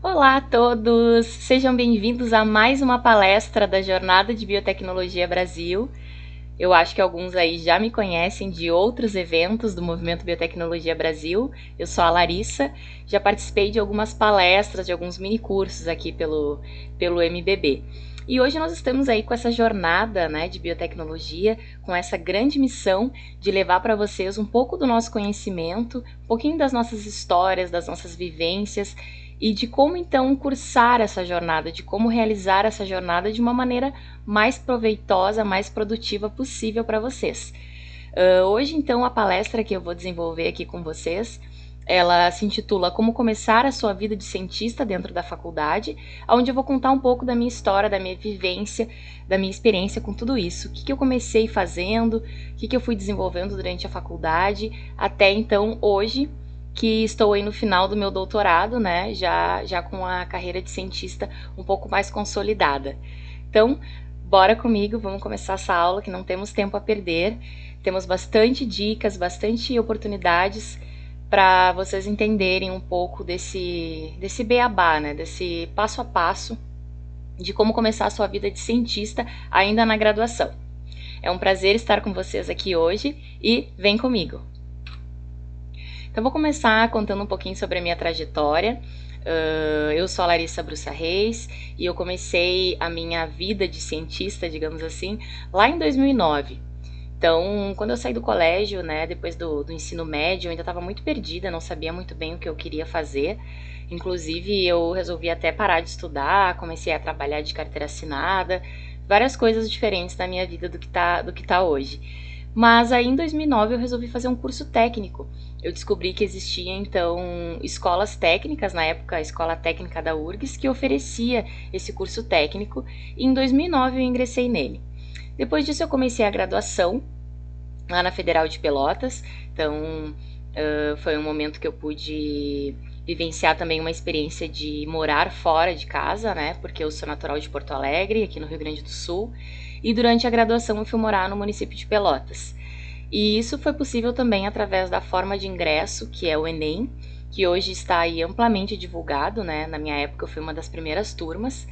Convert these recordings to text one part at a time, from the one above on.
Olá a todos! Sejam bem-vindos a mais uma palestra da Jornada de Biotecnologia Brasil. Eu acho que alguns aí já me conhecem de outros eventos do Movimento Biotecnologia Brasil. Eu sou a Larissa, já participei de algumas palestras, de alguns minicursos aqui pelo MBB. E hoje nós estamos aí com essa jornada, de biotecnologia, com essa grande missão de levar para vocês um pouco do nosso conhecimento, um pouquinho das nossas histórias, das nossas vivências e de como então cursar essa jornada, de como realizar essa jornada de uma maneira mais proveitosa, mais produtiva possível para vocês. Hoje então a palestra que eu vou desenvolver aqui com vocês, ela se intitula Como Começar a Sua Vida de Cientista Dentro da Faculdade, onde eu vou contar um pouco da minha história, da minha vivência, da minha experiência com tudo isso. O que eu comecei fazendo, o que eu fui desenvolvendo durante a faculdade, até então hoje, que estou aí no final do meu doutorado, já com a carreira de cientista um pouco mais consolidada. Então, bora comigo, vamos começar essa aula que não temos tempo a perder. Temos bastante dicas, bastante oportunidades para vocês entenderem um pouco desse beabá, desse passo a passo de como começar a sua vida de cientista ainda na graduação. É um prazer estar com vocês aqui hoje e vem comigo! Então, vou começar contando um pouquinho sobre a minha trajetória. Eu sou a Larissa Bruça Reis e eu comecei a minha vida de cientista, digamos assim, lá em 2009. Então, quando eu saí do colégio, depois do ensino médio, eu ainda estava muito perdida, não sabia muito bem o que eu queria fazer. Inclusive, eu resolvi até parar de estudar, comecei a trabalhar de carteira assinada, várias coisas diferentes da minha vida do que tá hoje. Mas aí em 2009 eu resolvi fazer um curso técnico. Eu descobri que existia então escolas técnicas, na época a Escola Técnica da URGS, que oferecia esse curso técnico, e em 2009 eu ingressei nele. Depois disso eu comecei a graduação lá na Federal de Pelotas, então foi um momento que eu pude vivenciar também uma experiência de morar fora de casa, porque eu sou natural de Porto Alegre, aqui no Rio Grande do Sul, e durante a graduação eu fui morar no município de Pelotas. E isso foi possível também através da forma de ingresso, que é o Enem, que hoje está aí amplamente divulgado, Na minha época eu fui uma das primeiras turmas,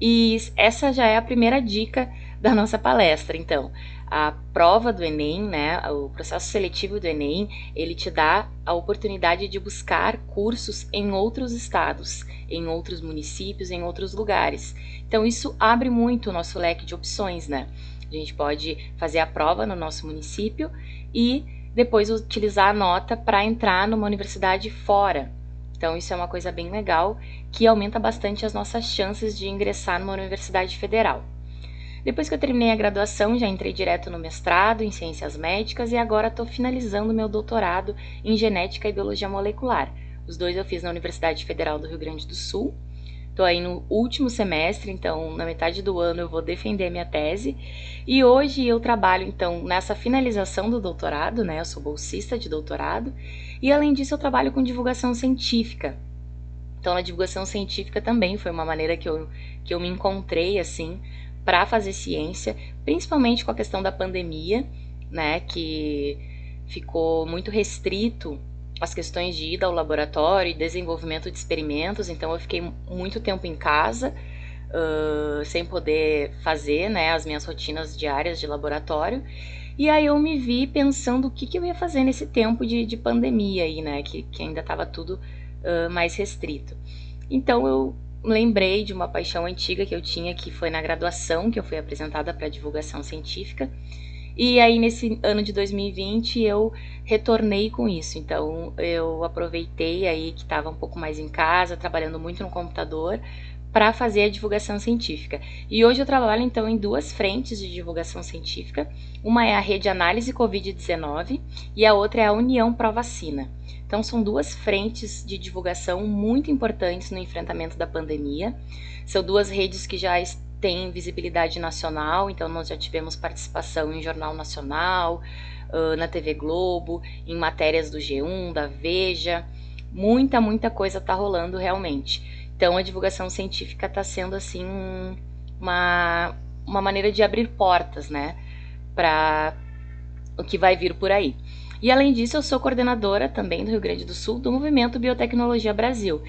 e essa já é a primeira dica da nossa palestra. Então, a prova do Enem, o processo seletivo do Enem, ele te dá a oportunidade de buscar cursos em outros estados, em outros municípios, em outros lugares. Então, isso abre muito o nosso leque de opções, A gente pode fazer a prova no nosso município e depois utilizar a nota para entrar numa universidade fora. Então, isso é uma coisa bem legal, que aumenta bastante as nossas chances de ingressar numa universidade federal. Depois que eu terminei a graduação, já entrei direto no mestrado em Ciências Médicas e agora estou finalizando meu doutorado em Genética e Biologia Molecular. Os dois eu fiz na Universidade Federal do Rio Grande do Sul. Estou aí no último semestre, então na metade do ano eu vou defender minha tese. E hoje eu trabalho então nessa finalização do doutorado, Eu sou bolsista de doutorado. E além disso eu trabalho com divulgação científica. Então na divulgação científica também foi uma maneira que eu me encontrei assim para fazer ciência, principalmente com a questão da pandemia, que ficou muito restrito as questões de ida ao laboratório e desenvolvimento de experimentos, então eu fiquei muito tempo em casa, sem poder fazer as minhas rotinas diárias de laboratório, e aí eu me vi pensando o que eu ia fazer nesse tempo de pandemia aí, que ainda estava tudo mais restrito. Então eu lembrei de uma paixão antiga que eu tinha, que foi na graduação, que eu fui apresentada para divulgação científica, e aí nesse ano de 2020 eu retornei com isso, então eu aproveitei aí que estava um pouco mais em casa, trabalhando muito no computador, para fazer a divulgação científica. E hoje eu trabalho então em duas frentes de divulgação científica, uma é a Rede Análise Covid-19 e a outra é a União Pró-Vacina. Então são duas frentes de divulgação muito importantes no enfrentamento da pandemia, são duas redes que já tem visibilidade nacional, então nós já tivemos participação em Jornal Nacional, na TV Globo, em matérias do G1, da Veja, muita coisa está rolando realmente. Então a divulgação científica está sendo assim uma maneira de abrir portas, para o que vai vir por aí. E além disso eu sou coordenadora também do Rio Grande do Sul do Movimento Biotecnologia Brasil.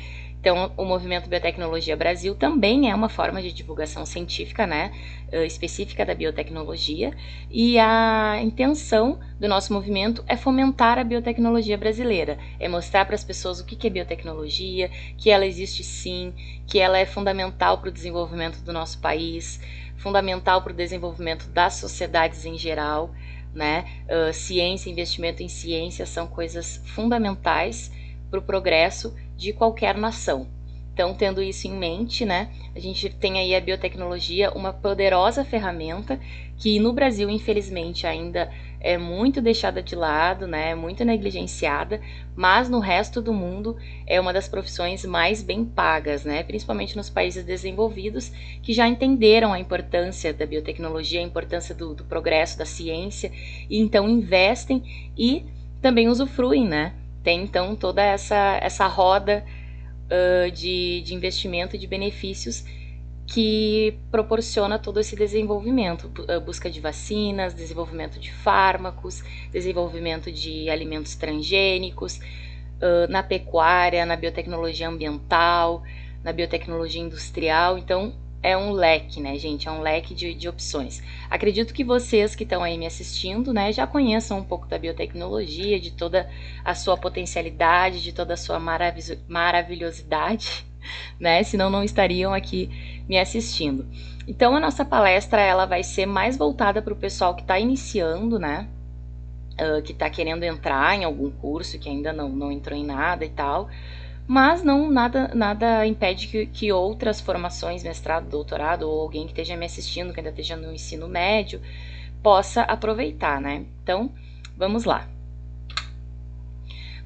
Então, o Movimento Biotecnologia Brasil também é uma forma de divulgação científica, né, específica da biotecnologia, e a intenção do nosso movimento é fomentar a biotecnologia brasileira, é mostrar para as pessoas o que é biotecnologia, que ela existe sim, que ela é fundamental para o desenvolvimento do nosso país, fundamental para o desenvolvimento das sociedades em geral, né? Ciência, investimento em ciência são coisas fundamentais para o progresso de qualquer nação. Então, tendo isso em mente, né, a gente tem aí a biotecnologia, uma poderosa ferramenta que no Brasil, infelizmente, ainda é muito deixada de lado, né, muito negligenciada, mas no resto do mundo é uma das profissões mais bem pagas, né, principalmente nos países desenvolvidos, que já entenderam a importância da biotecnologia, a importância do progresso da ciência, e então investem e também usufruem, né. Tem então toda essa roda de investimento e de benefícios que proporciona todo esse desenvolvimento, busca de vacinas, desenvolvimento de fármacos, desenvolvimento de alimentos transgênicos, na pecuária, na biotecnologia ambiental, na biotecnologia industrial. Então, é um leque, né, gente? É um leque de opções. Acredito que vocês que estão aí me assistindo, né, já conheçam um pouco da biotecnologia, de toda a sua potencialidade, de toda a sua maravilhosidade, né? Senão não estariam aqui me assistindo. Então, a nossa palestra ela vai ser mais voltada para o pessoal que está iniciando, né? Que está querendo entrar em algum curso, que ainda não entrou em nada e tal. Mas nada impede que outras formações, mestrado, doutorado, ou alguém que esteja me assistindo, que ainda esteja no ensino médio, possa aproveitar, né? Então, vamos lá.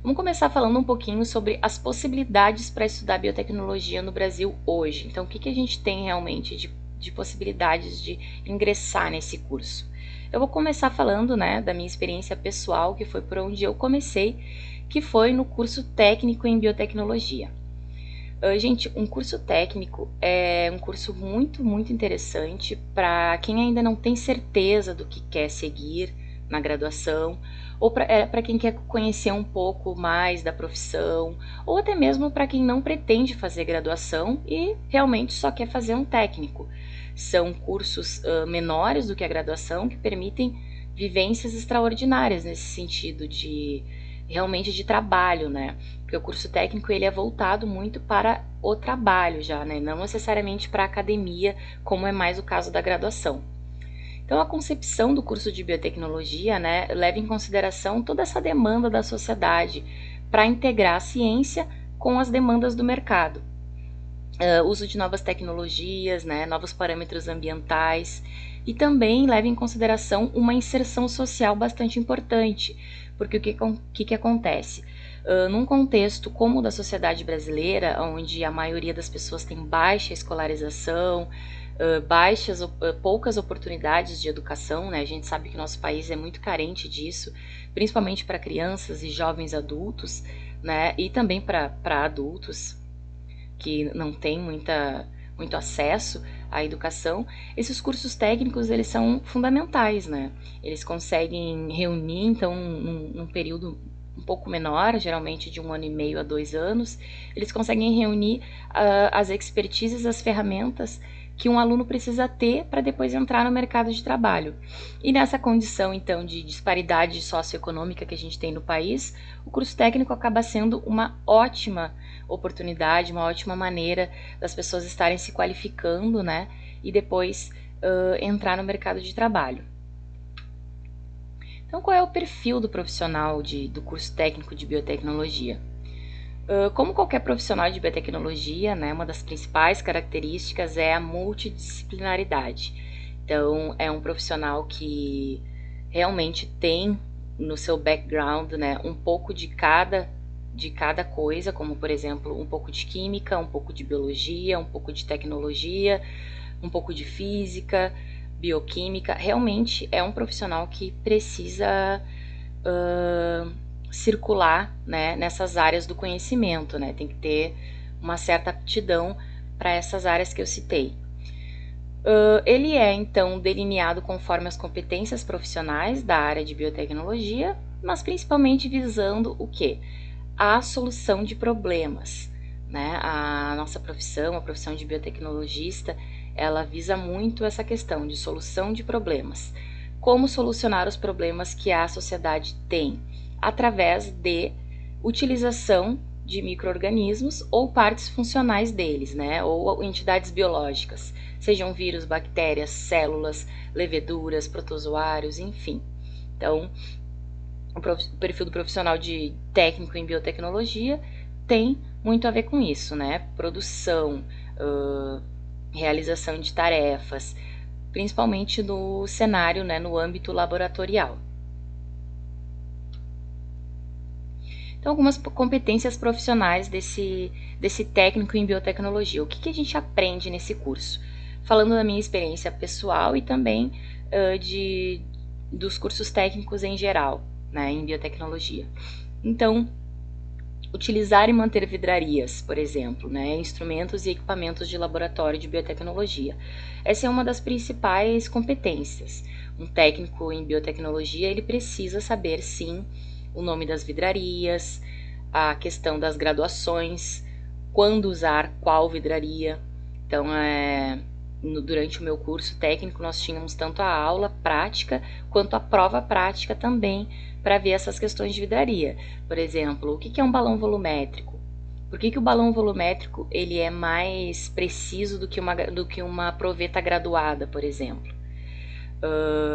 Vamos começar falando um pouquinho sobre as possibilidades para estudar biotecnologia no Brasil hoje. Então, o que a gente tem realmente de possibilidades de ingressar nesse curso? Eu vou começar falando, né, da minha experiência pessoal, que foi por onde eu comecei, que foi no curso técnico em biotecnologia. Gente, um curso técnico é um curso muito, muito interessante para quem ainda não tem certeza do que quer seguir na graduação, ou para quem quer conhecer um pouco mais da profissão, ou até mesmo para quem não pretende fazer graduação e realmente só quer fazer um técnico. São cursos menores do que a graduação que permitem vivências extraordinárias nesse sentido realmente de trabalho, né? Porque o curso técnico ele é voltado muito para o trabalho já, né? Não necessariamente para a academia, como é mais o caso da graduação. Então, a concepção do curso de biotecnologia, né, leva em consideração toda essa demanda da sociedade para integrar a ciência com as demandas do mercado. Uso de novas tecnologias, né, novos parâmetros ambientais, e também leva em consideração uma inserção social bastante importante, porque o que acontece? Num contexto como o da sociedade brasileira, onde a maioria das pessoas tem baixa escolarização, poucas oportunidades de educação, né? A gente sabe que nosso país é muito carente disso, principalmente para crianças e jovens adultos, né? E também para adultos que não têm muito acesso à educação. Esses cursos técnicos, eles são fundamentais, né? Eles conseguem reunir, então, num período um pouco menor, geralmente de 1 ano e meio a 2 anos, eles conseguem reunir as expertises, as ferramentas que um aluno precisa ter para depois entrar no mercado de trabalho. E nessa condição, então, de disparidade socioeconômica que a gente tem no país, o curso técnico acaba sendo uma ótima oportunidade, uma ótima maneira das pessoas estarem se qualificando, né, e depois entrar no mercado de trabalho. Então, qual é o perfil do profissional do curso técnico de biotecnologia? Como qualquer profissional de biotecnologia, né, uma das principais características é a multidisciplinaridade. Então, é um profissional que realmente tem no seu background, né, um pouco de cada coisa, como, por exemplo, um pouco de química, um pouco de biologia, um pouco de tecnologia, um pouco de física, bioquímica. Realmente é um profissional que precisa circular, né, nessas áreas do conhecimento, né? Tem que ter uma certa aptidão para essas áreas que eu citei. Ele é, então, delineado conforme as competências profissionais da área de biotecnologia, mas principalmente visando o quê? A solução de problemas, né? A nossa profissão, a profissão de biotecnologista, ela visa muito essa questão de solução de problemas. Como solucionar os problemas que a sociedade tem através de utilização de micro-organismos ou partes funcionais deles, né? Ou entidades biológicas, sejam vírus, bactérias, células, leveduras, protozoários, enfim. Então, o perfil do profissional de técnico em biotecnologia tem muito a ver com isso, né? Produção, realização de tarefas, principalmente no cenário, né, no âmbito laboratorial. Então, algumas competências profissionais desse técnico em biotecnologia. O que a gente aprende nesse curso? Falando da minha experiência pessoal e também dos cursos técnicos em geral, né, em biotecnologia. Então, utilizar e manter vidrarias, por exemplo, né, instrumentos e equipamentos de laboratório de biotecnologia. Essa é uma das principais competências. Um técnico em biotecnologia, ele precisa saber, sim, o nome das vidrarias, a questão das graduações, quando usar qual vidraria. Então, durante o meu curso técnico, nós tínhamos tanto a aula prática quanto a prova prática também, para ver essas questões de vidraria. Por exemplo, o que é um balão volumétrico? Por que o balão volumétrico ele é mais preciso do que uma proveta graduada, por exemplo?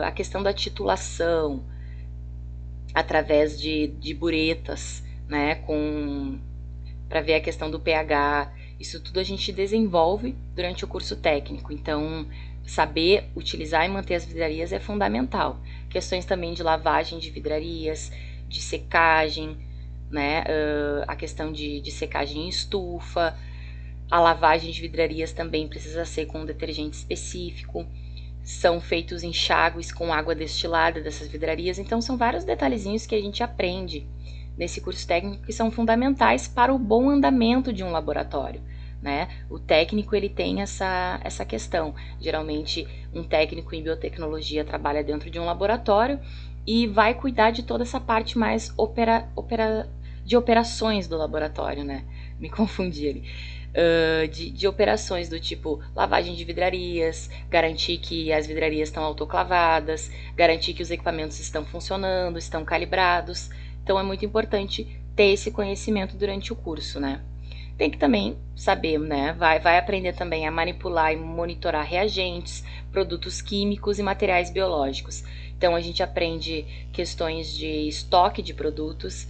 A questão da titulação, através de buretas, né, para ver a questão do pH. Isso tudo a gente desenvolve durante o curso técnico. Então, saber utilizar e manter as vidrarias é fundamental. Questões também de lavagem de vidrarias, de secagem, né, a questão de secagem em estufa. A lavagem de vidrarias também precisa ser com um detergente específico. São feitos enxágues com água destilada dessas vidrarias. Então, são vários detalhezinhos que a gente aprende nesse curso técnico que são fundamentais para o bom andamento de um laboratório, né? O técnico, ele tem essa questão. Geralmente, um técnico em biotecnologia trabalha dentro de um laboratório e vai cuidar de toda essa parte mais de operações do laboratório, né? Me confundi ali. De operações do tipo lavagem de vidrarias, garantir que as vidrarias estão autoclavadas, garantir que os equipamentos estão funcionando, estão calibrados. Então é muito importante ter esse conhecimento durante o curso, né? Tem que também saber, né? Vai aprender também a manipular e monitorar reagentes, produtos químicos e materiais biológicos. Então a gente aprende questões de estoque de produtos,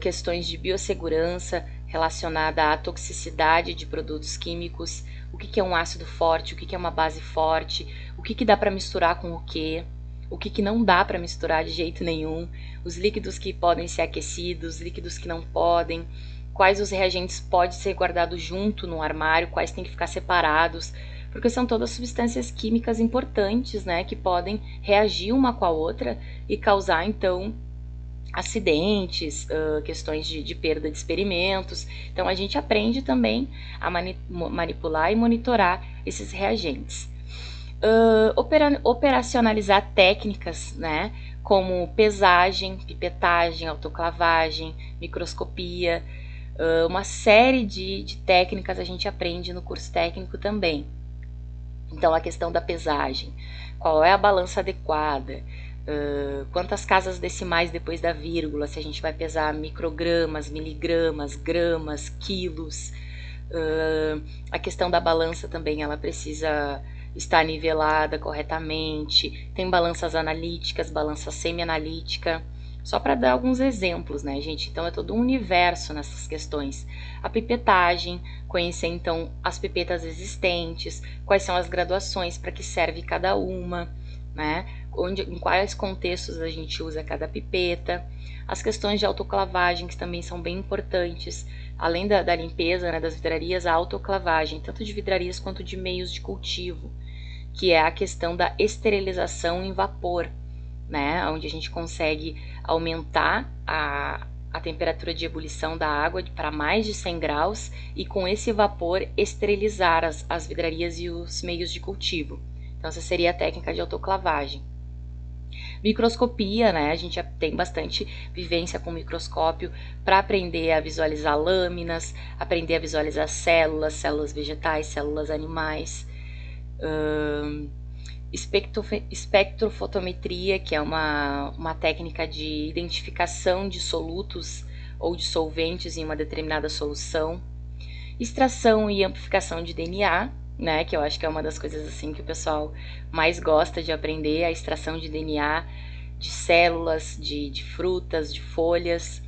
questões de biossegurança relacionada à toxicidade de produtos químicos, o que é um ácido forte, o que é uma base forte, o que dá para misturar com o que não dá para misturar de jeito nenhum, os líquidos que podem ser aquecidos, líquidos que não podem, quais os reagentes podem ser guardados junto no armário, quais têm que ficar separados, porque são todas substâncias químicas importantes, né, que podem reagir uma com a outra e causar, então, acidentes, questões de perda de experimentos. Então, a gente aprende também a manipular e monitorar esses reagentes. Operacionalizar técnicas, né, como pesagem, pipetagem, autoclavagem, microscopia, uma série de técnicas a gente aprende no curso técnico também. Então, a questão da pesagem, qual é a balança adequada, quantas casas decimais depois da vírgula, se a gente vai pesar microgramas, miligramas, gramas, quilos. A questão da balança também, ela precisa estar nivelada corretamente. Tem balanças analíticas, balança semi-analítica, só para dar alguns exemplos, né, gente? Então é todo um universo nessas questões. A pipetagem, conhecer então as pipetas existentes, quais são as graduações, para que serve cada uma, né? Em quais contextos a gente usa cada pipeta, as questões de autoclavagem, que também são bem importantes, além da limpeza, né, das vidrarias, a autoclavagem, tanto de vidrarias quanto de meios de cultivo, que é a questão da esterilização em vapor, né, onde a gente consegue aumentar a temperatura de ebulição da água para mais de 100 graus e com esse vapor esterilizar as vidrarias e os meios de cultivo. Então essa seria a técnica de autoclavagem. Microscopia, né? A gente tem bastante vivência com microscópio para aprender a visualizar lâminas, aprender a visualizar células, células vegetais, células animais. Espectrofotometria, que é uma técnica de identificação de solutos ou de solventes em uma determinada solução. Extração e amplificação de DNA, né, que eu acho que é uma das coisas assim que o pessoal mais gosta de aprender, a extração de DNA de células, de frutas, de folhas.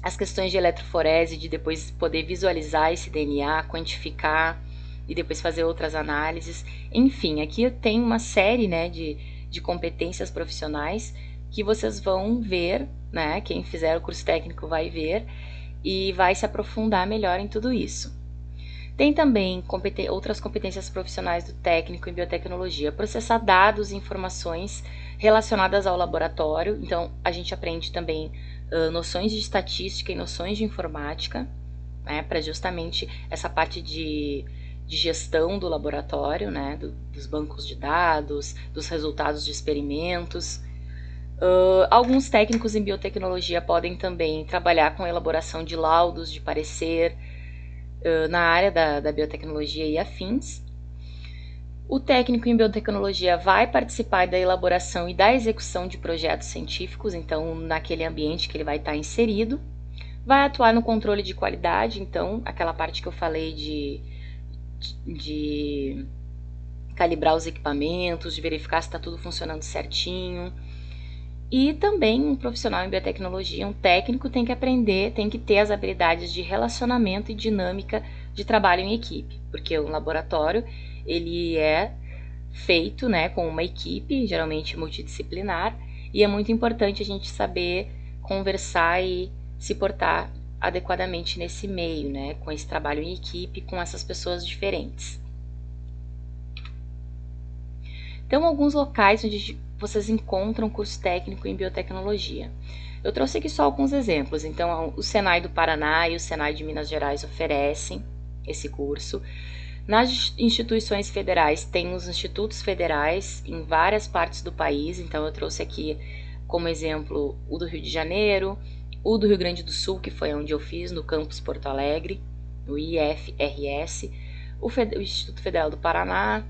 As questões de eletroforese, de depois poder visualizar esse DNA, quantificar e depois fazer outras análises. Enfim, aqui eu tenho uma série, né, de competências profissionais que vocês vão ver, né, quem fizer o curso técnico vai ver e vai se aprofundar melhor em tudo isso. Tem também outras competências profissionais do técnico em biotecnologia, processar dados e informações relacionadas ao laboratório. Então, a gente aprende também noções de estatística e noções de informática, né, para justamente essa parte de gestão do laboratório, né, dos bancos de dados, dos resultados de experimentos. Alguns técnicos em biotecnologia podem também trabalhar com a elaboração de laudos de parecer na área da biotecnologia e afins. O técnico em biotecnologia vai participar da elaboração e da execução de projetos científicos, então naquele ambiente que ele vai estar inserido. Vai atuar no controle de qualidade, então aquela parte que eu falei de calibrar os equipamentos, de verificar se está tudo funcionando certinho. E também um profissional em biotecnologia, um técnico, tem que aprender, tem que ter as habilidades de relacionamento e dinâmica de trabalho em equipe, porque o laboratório ele é feito, né, com uma equipe, geralmente multidisciplinar, e é muito importante a gente saber conversar e se portar adequadamente nesse meio, né, com esse trabalho em equipe, com essas pessoas diferentes. Então, alguns locais onde vocês encontram curso técnico em biotecnologia. Eu trouxe aqui só alguns exemplos. Então, o Senai do Paraná e o Senai de Minas Gerais oferecem esse curso. Nas instituições federais, tem os institutos federais em várias partes do país. Então, eu trouxe aqui como exemplo o do Rio de Janeiro, o do Rio Grande do Sul, que foi onde eu fiz, no campus Porto Alegre, no IFRS, o Instituto Federal do Paraná,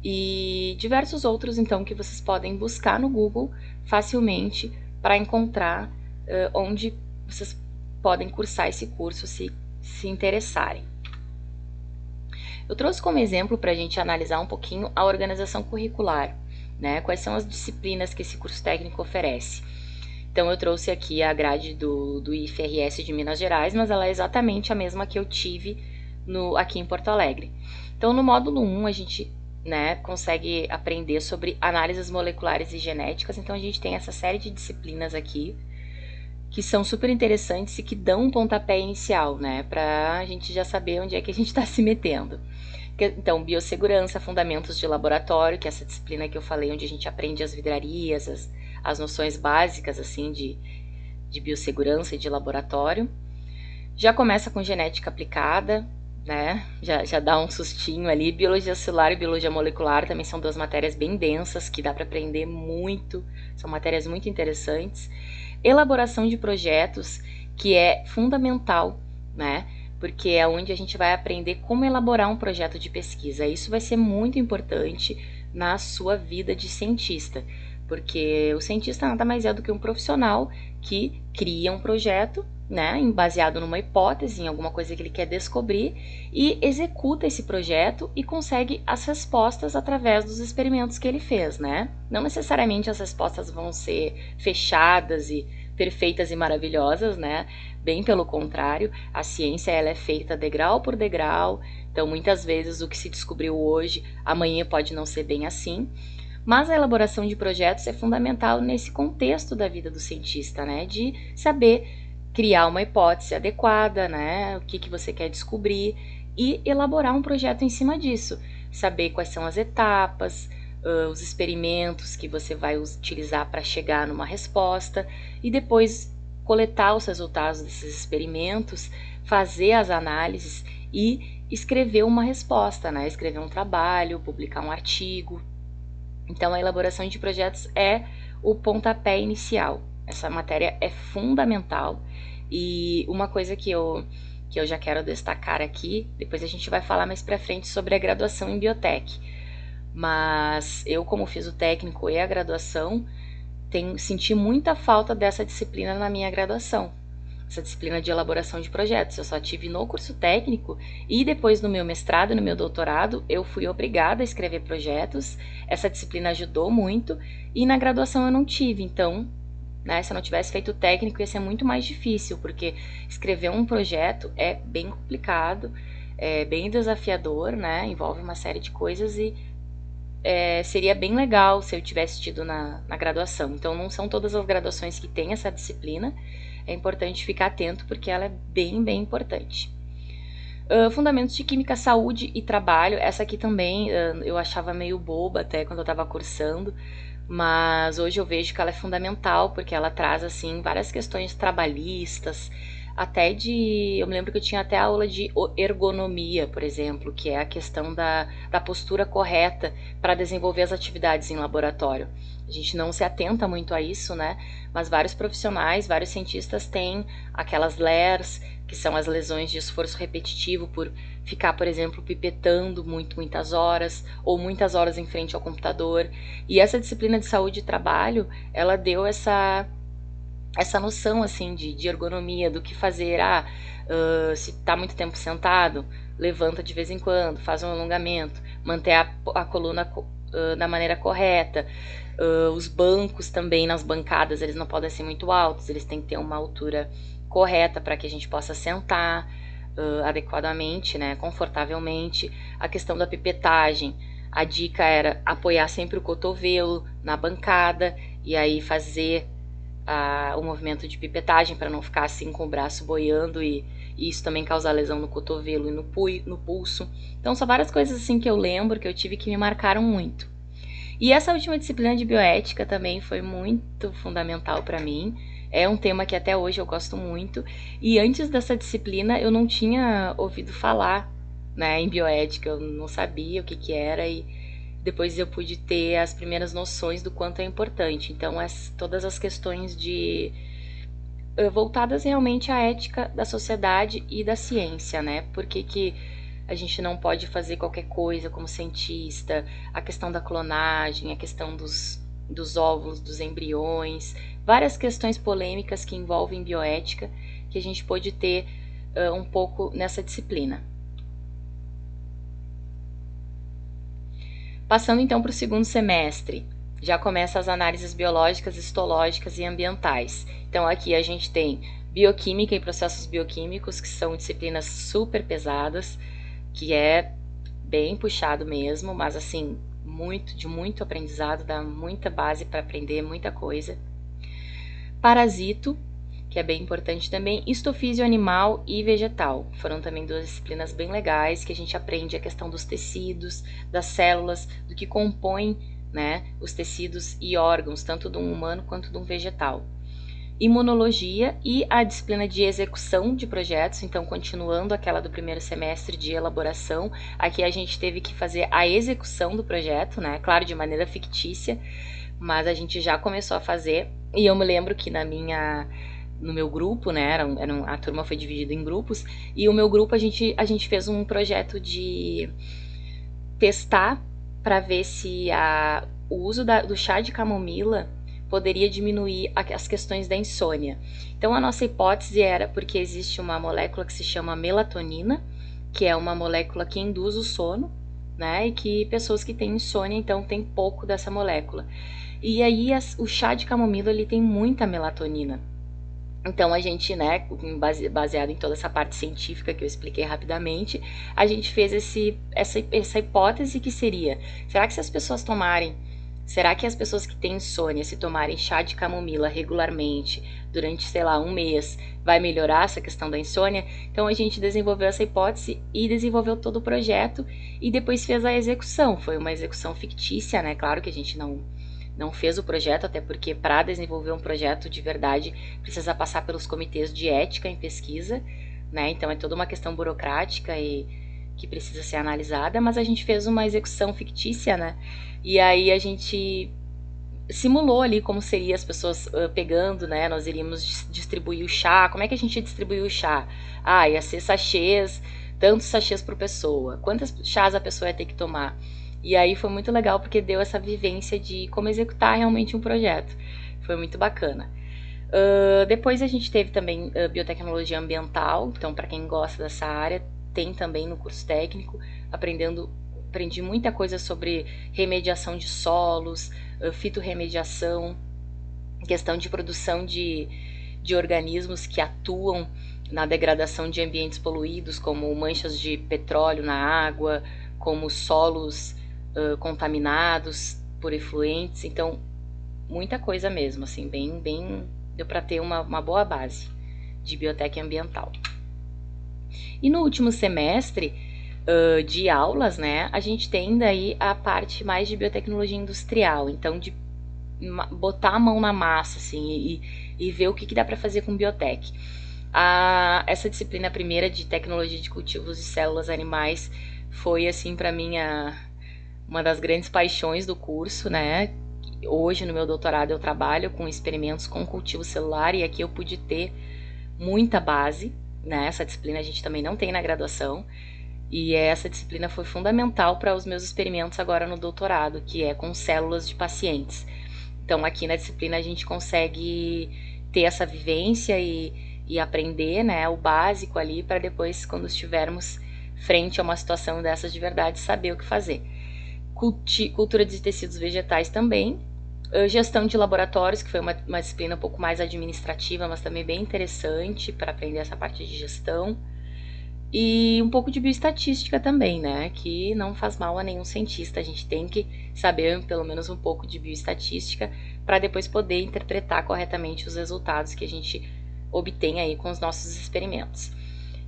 e diversos outros, então, que vocês podem buscar no Google facilmente para encontrar onde vocês podem cursar esse curso se interessarem. Eu trouxe como exemplo para a gente analisar um pouquinho a organização curricular, né? Quais são as disciplinas que esse curso técnico oferece. Então, eu trouxe aqui a grade do IFRS de Minas Gerais, mas ela é exatamente a mesma que eu tive aqui em Porto Alegre. Então, no módulo 1, a gente consegue aprender sobre análises moleculares e genéticas. Então a gente tem essa série de disciplinas aqui que são super interessantes e que dão um pontapé inicial, né, para a gente já saber onde é que a gente está se metendo. Então, biossegurança, fundamentos de laboratório, que é essa disciplina que eu falei, onde a gente aprende as vidrarias, as noções básicas assim de biossegurança e de laboratório. Já começa com genética aplicada, né? Já dá um sustinho ali. Biologia celular e biologia molecular também são duas matérias bem densas que dá para aprender muito, são matérias muito interessantes. Elaboração de projetos, que é fundamental, né? Porque é onde a gente vai aprender como elaborar um projeto de pesquisa. Isso vai ser muito importante na sua vida de cientista, porque o cientista nada mais é do que um profissional que cria um projeto, né, baseado numa hipótese, em alguma coisa que ele quer descobrir, e executa esse projeto e consegue as respostas através dos experimentos que ele fez, né? Não necessariamente as respostas vão ser fechadas e perfeitas e maravilhosas, né? Bem pelo contrário, a ciência ela é feita degrau por degrau, então muitas vezes o que se descobriu hoje, amanhã pode não ser bem assim. Mas a elaboração de projetos é fundamental nesse contexto da vida do cientista, né? De saber criar uma hipótese adequada, né? O que você quer descobrir e elaborar um projeto em cima disso. Saber quais são as etapas, os experimentos que você vai utilizar para chegar numa resposta e depois coletar os resultados desses experimentos, fazer as análises e escrever uma resposta, né? Escrever um trabalho, publicar um artigo. Então, a elaboração de projetos é o pontapé inicial. Essa matéria é fundamental e uma coisa que eu já quero destacar aqui, depois a gente vai falar mais pra frente sobre a graduação em biotech, mas eu, como fiz o técnico e a graduação, senti muita falta dessa disciplina na minha graduação, essa disciplina de elaboração de projetos. Eu só tive no curso técnico e depois no meu mestrado e no meu doutorado eu fui obrigada a escrever projetos. Essa disciplina ajudou muito e na graduação eu não tive, então, né, se eu não tivesse feito o técnico ia ser muito mais difícil, porque escrever um projeto é bem complicado, é bem desafiador, né, envolve uma série de coisas e seria bem legal se eu tivesse tido na graduação. Então não são todas as graduações que têm essa disciplina, é importante ficar atento porque ela é bem, bem importante. Fundamentos de Química, Saúde e Trabalho, essa aqui também eu achava meio boba até quando eu estava cursando, mas hoje eu vejo que ela é fundamental porque ela traz assim várias questões trabalhistas, eu me lembro que eu tinha até aula de ergonomia, por exemplo, que é a questão da postura correta para desenvolver as atividades em laboratório. A gente não se atenta muito a isso, né? Mas vários profissionais, vários cientistas têm aquelas LERs, que são as lesões de esforço repetitivo por ficar, por exemplo, pipetando muitas horas, ou muitas horas em frente ao computador. E essa disciplina de saúde e trabalho, ela deu essa noção assim de ergonomia, do que fazer. Se está muito tempo sentado, levanta de vez em quando, faz um alongamento, manter a coluna da maneira correta. Os bancos também, nas bancadas, eles não podem ser muito altos, eles têm que ter uma altura correta para que a gente possa sentar adequadamente, né, confortavelmente. A questão da pipetagem, a dica era apoiar sempre o cotovelo na bancada e aí fazer o movimento de pipetagem para não ficar assim com o braço boiando e isso também causar lesão no cotovelo e no pulso. Então são várias coisas assim que eu lembro, que eu tive, que me marcaram muito. E essa última disciplina de bioética também foi muito fundamental para mim. É um tema que até hoje eu gosto muito. E antes dessa disciplina eu não tinha ouvido falar, né, em bioética, eu não sabia o que era e depois eu pude ter as primeiras noções do quanto é importante. Então, todas as questões voltadas realmente à ética da sociedade e da ciência, né? Por que a gente não pode fazer qualquer coisa como cientista, a questão da clonagem, a questão dos óvulos, dos embriões, várias questões polêmicas que envolvem bioética, que a gente pôde ter um pouco nessa disciplina. Passando então para o segundo semestre, já começa as análises biológicas, histológicas e ambientais. Então aqui a gente tem bioquímica e processos bioquímicos, que são disciplinas super pesadas, que é bem puxado mesmo, mas assim, de muito aprendizado, dá muita base para aprender muita coisa. Parasito, que é bem importante também, histofísio animal e vegetal. Foram também duas disciplinas bem legais, que a gente aprende a questão dos tecidos, das células, do que compõe, né, os tecidos e órgãos, tanto de um humano quanto de um vegetal. Imunologia e a disciplina de execução de projetos, então continuando aquela do primeiro semestre de elaboração, aqui a gente teve que fazer a execução do projeto, né, claro, de maneira fictícia, mas a gente já começou a fazer, e eu me lembro que no meu grupo, né, a turma foi dividida em grupos, e o meu grupo a gente fez um projeto de testar para ver se o uso do chá de camomila poderia diminuir as questões da insônia. Então a nossa hipótese era porque existe uma molécula que se chama melatonina, que é uma molécula que induz o sono, né, e que pessoas que têm insônia então têm pouco dessa molécula. E aí o chá de camomila ele tem muita melatonina. Então a gente, né, baseado em toda essa parte científica que eu expliquei rapidamente, a gente fez essa hipótese que seria, será que as pessoas que têm insônia, se tomarem chá de camomila regularmente, durante, sei lá, um mês, vai melhorar essa questão da insônia? Então a gente desenvolveu essa hipótese e desenvolveu todo o projeto e depois fez a execução. Foi uma execução fictícia, né, claro que a gente não fez o projeto, até porque para desenvolver um projeto de verdade precisa passar pelos comitês de ética em pesquisa, né? Então é toda uma questão burocrática e que precisa ser analisada, mas a gente fez uma execução fictícia, né? E aí a gente simulou ali como seria as pessoas pegando, né? Nós iríamos distribuir o chá. Como é que a gente ia distribuir o chá? Ah, ia ser sachês, tantos sachês por pessoa. Quantas chás a pessoa ia ter que tomar? E aí foi muito legal porque deu essa vivência de como executar realmente um projeto. Foi muito bacana. Depois a gente teve também biotecnologia ambiental. Então, para quem gosta dessa área, tem também no curso técnico, aprendi muita coisa sobre remediação de solos, fitorremediação, questão de produção de organismos que atuam na degradação de ambientes poluídos, como manchas de petróleo na água, como solos contaminados por efluentes. Então, muita coisa mesmo, assim, bem deu para ter uma boa base de biotec ambiental. E no último semestre de aulas, né, a gente tem daí a parte mais de biotecnologia industrial, então de botar a mão na massa, assim, e ver o que dá para fazer com biotec. Essa disciplina primeira de tecnologia de cultivos de células animais foi, assim, para mim uma das grandes paixões do curso, né. Hoje no meu doutorado eu trabalho com experimentos com cultivo celular e aqui eu pude ter muita base, né? Essa disciplina a gente também não tem na graduação e essa disciplina foi fundamental para os meus experimentos agora no doutorado, que é com células de pacientes. Então aqui na disciplina a gente consegue ter essa vivência e aprender, né, o básico ali para depois, quando estivermos frente a uma situação dessas de verdade, saber o que fazer. Cultura de tecidos vegetais também. Gestão de laboratórios, que foi uma disciplina um pouco mais administrativa, mas também bem interessante para aprender essa parte de gestão. E um pouco de bioestatística também, né? Que não faz mal a nenhum cientista. A gente tem que saber pelo menos um pouco de bioestatística para depois poder interpretar corretamente os resultados que a gente obtém aí com os nossos experimentos.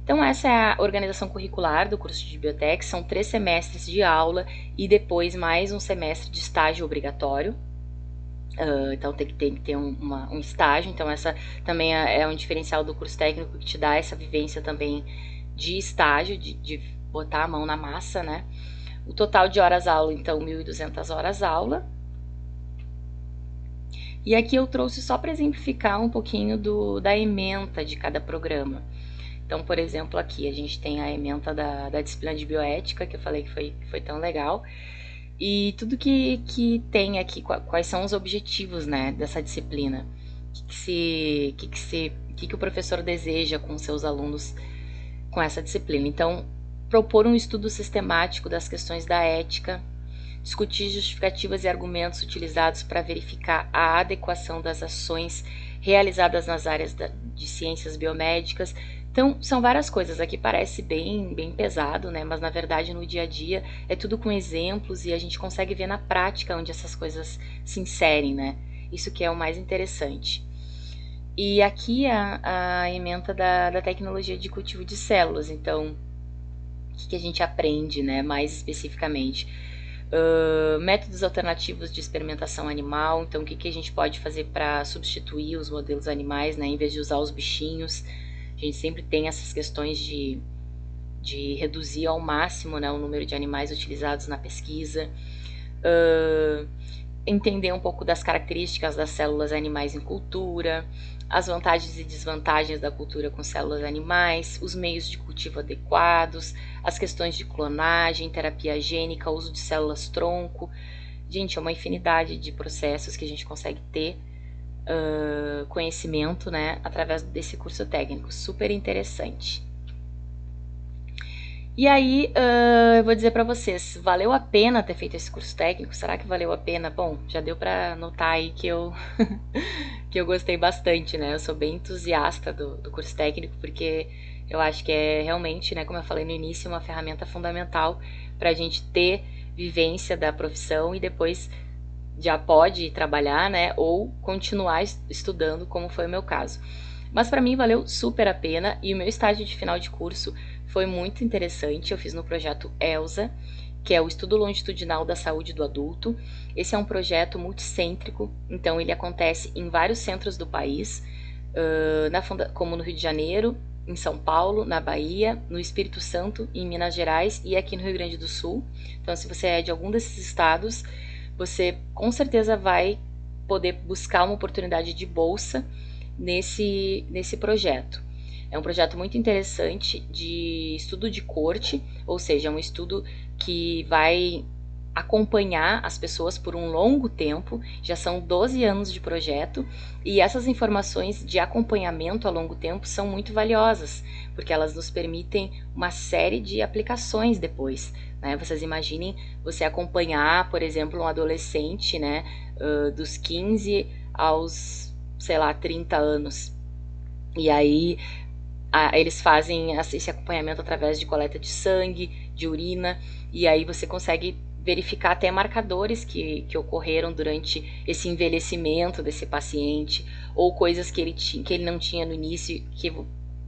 Então essa é a organização curricular do curso de biotec. São 3 semestres de aula e depois mais um semestre de estágio obrigatório. Então tem que ter um estágio. Então essa também é um diferencial do curso técnico, que te dá essa vivência também de estágio, de botar a mão na massa, né? O total de horas aula, então, 1.200 horas aula. E aqui eu trouxe só para exemplificar um pouquinho da ementa de cada programa. Então, por exemplo, aqui a gente tem a ementa da disciplina de bioética, que eu falei que foi tão legal. E tudo que tem aqui, quais são os objetivos, né, dessa disciplina. O que o professor deseja com seus alunos com essa disciplina. Então, propor um estudo sistemático das questões da ética, discutir justificativas e argumentos utilizados para verificar a adequação das ações realizadas nas áreas de ciências biomédicas. Então, são várias coisas. Aqui parece bem pesado, né? Mas, na verdade, no dia a dia é tudo com exemplos e a gente consegue ver na prática onde essas coisas se inserem, né? Isso que é o mais interessante. E aqui a ementa da tecnologia de cultivo de células. Então, o que a gente aprende, né? Mais especificamente? Métodos alternativos de experimentação animal. Então, o que a gente pode fazer para substituir os modelos animais, né? Em vez de usar os bichinhos. A gente sempre tem essas questões de reduzir ao máximo, né, o número de animais utilizados na pesquisa. Entender um pouco das características das células animais em cultura, as vantagens e desvantagens da cultura com células animais, os meios de cultivo adequados, as questões de clonagem, terapia gênica, uso de células tronco. Gente, é uma infinidade de processos que a gente consegue ter conhecimento, né, através desse curso técnico, super interessante. E aí, eu vou dizer para vocês, valeu a pena ter feito esse curso técnico? Será que valeu a pena? Bom, já deu para notar aí que eu que eu gostei bastante, né? Eu sou bem entusiasta do curso técnico, porque eu acho que é realmente, né, como eu falei no início, uma ferramenta fundamental para a gente ter vivência da profissão e depois já pode trabalhar, né, ou continuar estudando, como foi o meu caso. Mas para mim valeu super a pena e o meu estágio de final de curso foi muito interessante. Eu fiz no projeto ELSA, que é o Estudo Longitudinal da Saúde do Adulto. Esse é um projeto multicêntrico, então ele acontece em vários centros do país, como no Rio de Janeiro, em São Paulo, na Bahia, no Espírito Santo, em Minas Gerais e aqui no Rio Grande do Sul. Então, se você é de algum desses estados, você com certeza vai poder buscar uma oportunidade de bolsa nesse projeto. É um projeto muito interessante de estudo de corte, ou seja, é um estudo que vai acompanhar as pessoas por um longo tempo, já são 12 anos de projeto, e essas informações de acompanhamento a longo tempo são muito valiosas, porque elas nos permitem uma série de aplicações depois, né? Vocês imaginem você acompanhar, por exemplo, um adolescente, né, dos 15 aos, sei lá, 30 anos, e aí eles fazem esse acompanhamento através de coleta de sangue, de urina, e aí você consegue verificar até marcadores que ocorreram durante esse envelhecimento desse paciente, ou coisas que ele não tinha no início, que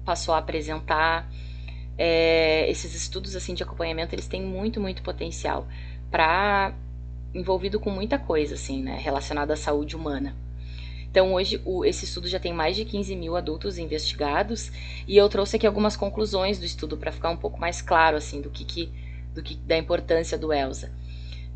passou a apresentar. Esses estudos assim de acompanhamento, eles têm muito, muito potencial para envolvido com muita coisa assim, né, relacionada à saúde humana. Então hoje esse estudo já tem mais de 15 mil adultos investigados, e eu trouxe aqui algumas conclusões do estudo para ficar um pouco mais claro assim da importância do ELSA.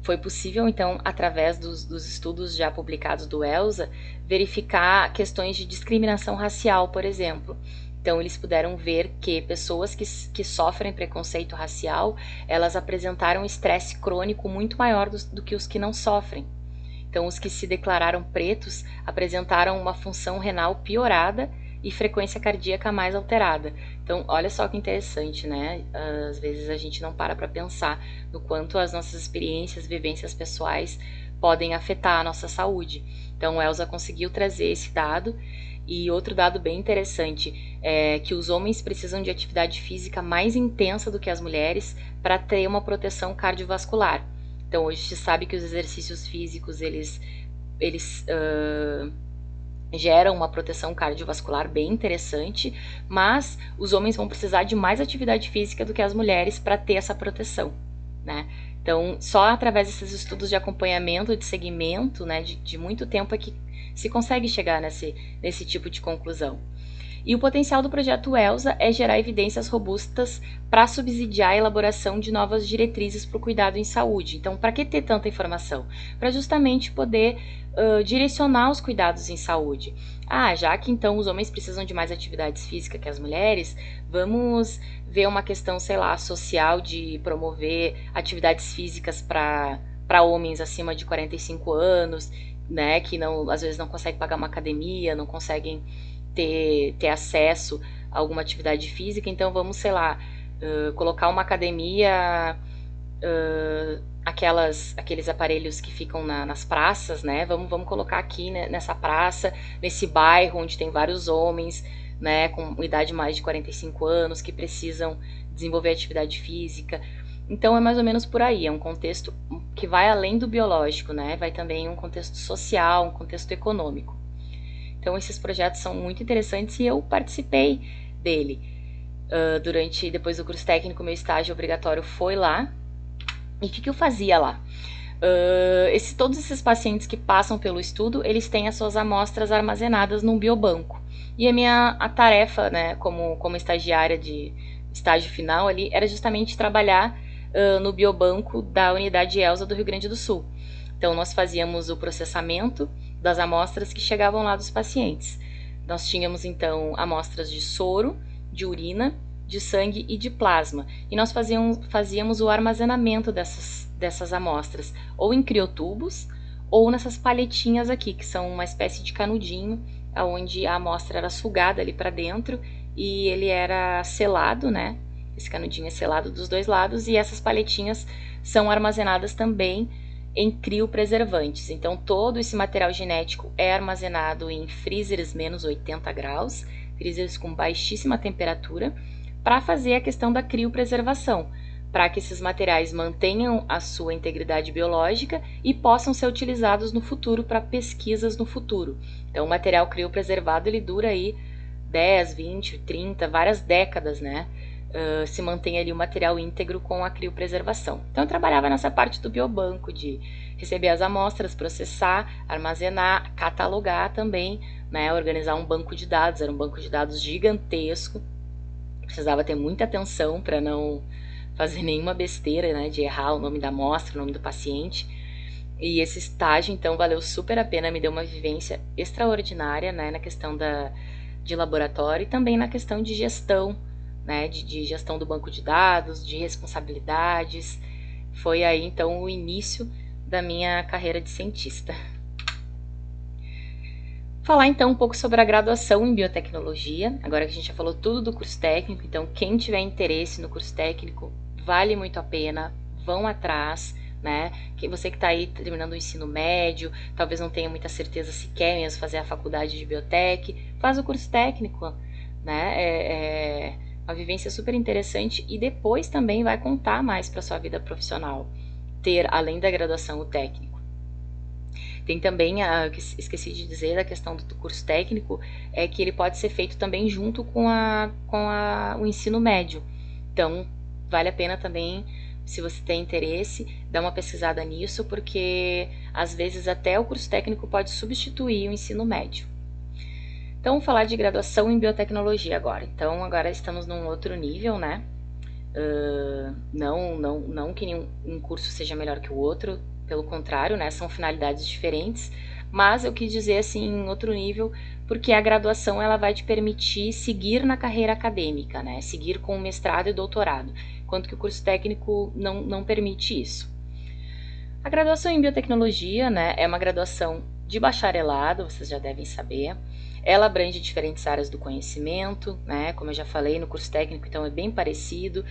Foi possível então, através dos estudos já publicados do ELSA, verificar questões de discriminação racial, por exemplo. Então eles puderam ver que pessoas que sofrem preconceito racial, elas apresentaram estresse crônico muito maior do que os que não sofrem. Então, os que se declararam pretos apresentaram uma função renal piorada e frequência cardíaca mais alterada. Então, olha só que interessante, né? Às vezes a gente não para pensar no quanto as nossas experiências, vivências pessoais podem afetar a nossa saúde. Então, o ELSA conseguiu trazer esse dado. E outro dado bem interessante é que os homens precisam de atividade física mais intensa do que as mulheres para ter uma proteção cardiovascular. Então, hoje se sabe que os exercícios físicos, eles geram uma proteção cardiovascular bem interessante, mas os homens vão precisar de mais atividade física do que as mulheres para ter essa proteção, né? Então, só através desses estudos de acompanhamento, de segmento, né, de muito tempo é que se consegue chegar nesse tipo de conclusão. E o potencial do projeto ELSA é gerar evidências robustas para subsidiar a elaboração de novas diretrizes para o cuidado em saúde. Então, para que ter tanta informação? Para justamente poder direcionar os cuidados em saúde. Já que então os homens precisam de mais atividades físicas que as mulheres, vamos ver uma questão, sei lá, social de promover atividades físicas para homens acima de 45 anos, né, que não, às vezes não conseguem pagar uma academia, não conseguem ter acesso a alguma atividade física. Então vamos, sei lá, colocar uma academia, aqueles aparelhos que ficam nas praças, né? Vamos colocar aqui, né, nessa praça, nesse bairro onde tem vários homens, né, com idade mais de 45 anos, que precisam desenvolver atividade física. Então é mais ou menos por aí, é um contexto que vai além do biológico, né? Vai também um contexto social, um contexto econômico. Então esses projetos são muito interessantes e eu participei dele. Depois do curso técnico, meu estágio obrigatório foi lá. E o que eu fazia lá? Todos esses pacientes que passam pelo estudo, eles têm as suas amostras armazenadas num biobanco. E a tarefa, né, como estagiária de estágio final ali, era justamente trabalhar no biobanco da unidade ELSA do Rio Grande do Sul. Então nós fazíamos o processamento das amostras que chegavam lá dos pacientes. Nós tínhamos então amostras de soro, de urina, de sangue e de plasma. E nós fazíamos o armazenamento dessas amostras, ou em criotubos, ou nessas palhetinhas aqui, que são uma espécie de canudinho, onde a amostra era sugada ali para dentro e ele era selado, né? Esse canudinho é selado dos dois lados, e essas palhetinhas são armazenadas também em criopreservantes. Então todo esse material genético é armazenado em freezers menos 80 graus, freezers com baixíssima temperatura, para fazer a questão da criopreservação, para que esses materiais mantenham a sua integridade biológica e possam ser utilizados no futuro para pesquisas no futuro. Então o material criopreservado, ele dura aí 10, 20, 30, várias décadas, né? Se mantém ali o material íntegro com a criopreservação. Então eu trabalhava nessa parte do biobanco, de receber as amostras, processar, armazenar, catalogar também, né, organizar um banco de dados. Era um banco de dados gigantesco, precisava ter muita atenção para não fazer nenhuma besteira, né, de errar o nome da amostra, o nome do paciente. E esse estágio, então, valeu super a pena, me deu uma vivência extraordinária, né, na questão de laboratório e também na questão de gestão, né, de gestão do banco de dados, de responsabilidades. Foi aí, então, o início da minha carreira de cientista. Falar então um pouco sobre a graduação em biotecnologia, agora que a gente já falou tudo do curso técnico, então quem tiver interesse no curso técnico, vale muito a pena, vão atrás, né? Você que está aí terminando o ensino médio, talvez não tenha muita certeza se quer mesmo fazer a faculdade de biotec, faz o curso técnico, né? É uma vivência super interessante e depois também vai contar mais para sua vida profissional, ter além da graduação o técnico. Tem também, esqueci de dizer, a questão do curso técnico, é que ele pode ser feito também junto com o ensino médio. Então, vale a pena também, se você tem interesse, dar uma pesquisada nisso, porque às vezes até o curso técnico pode substituir o ensino médio. Então, vamos falar de graduação em biotecnologia agora. Então, agora estamos num outro nível, né? Não que nenhum curso seja melhor que o outro, pelo contrário, né, são finalidades diferentes, mas eu quis dizer assim em outro nível, porque a graduação ela vai te permitir seguir na carreira acadêmica, né, seguir com mestrado e doutorado, enquanto que o curso técnico não permite isso. A graduação em biotecnologia, né, é uma graduação de bacharelado, vocês já devem saber. Ela abrange diferentes áreas do conhecimento, né, como eu já falei, no curso técnico então é bem parecido.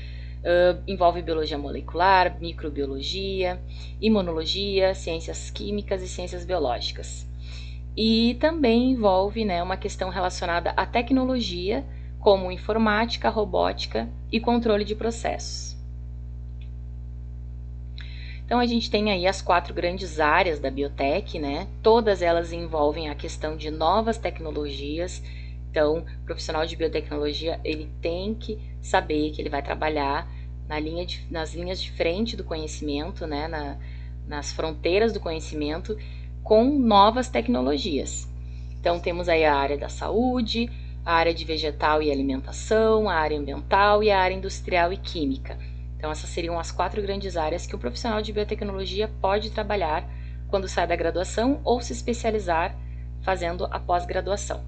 Envolve biologia molecular, microbiologia, imunologia, ciências químicas e ciências biológicas. E também envolve, né, uma questão relacionada à tecnologia, como informática, robótica e controle de processos. Então a gente tem aí as 4 grandes áreas da biotech, né? Todas elas envolvem a questão de novas tecnologias. Então, o profissional de biotecnologia, ele tem que saber que ele vai trabalhar nas linhas de frente do conhecimento, né? Nas fronteiras do conhecimento, com novas tecnologias. Então, temos aí a área da saúde, a área de vegetal e alimentação, a área ambiental e a área industrial e química. Então, essas seriam as 4 grandes áreas que o profissional de biotecnologia pode trabalhar quando sai da graduação ou se especializar fazendo a pós-graduação.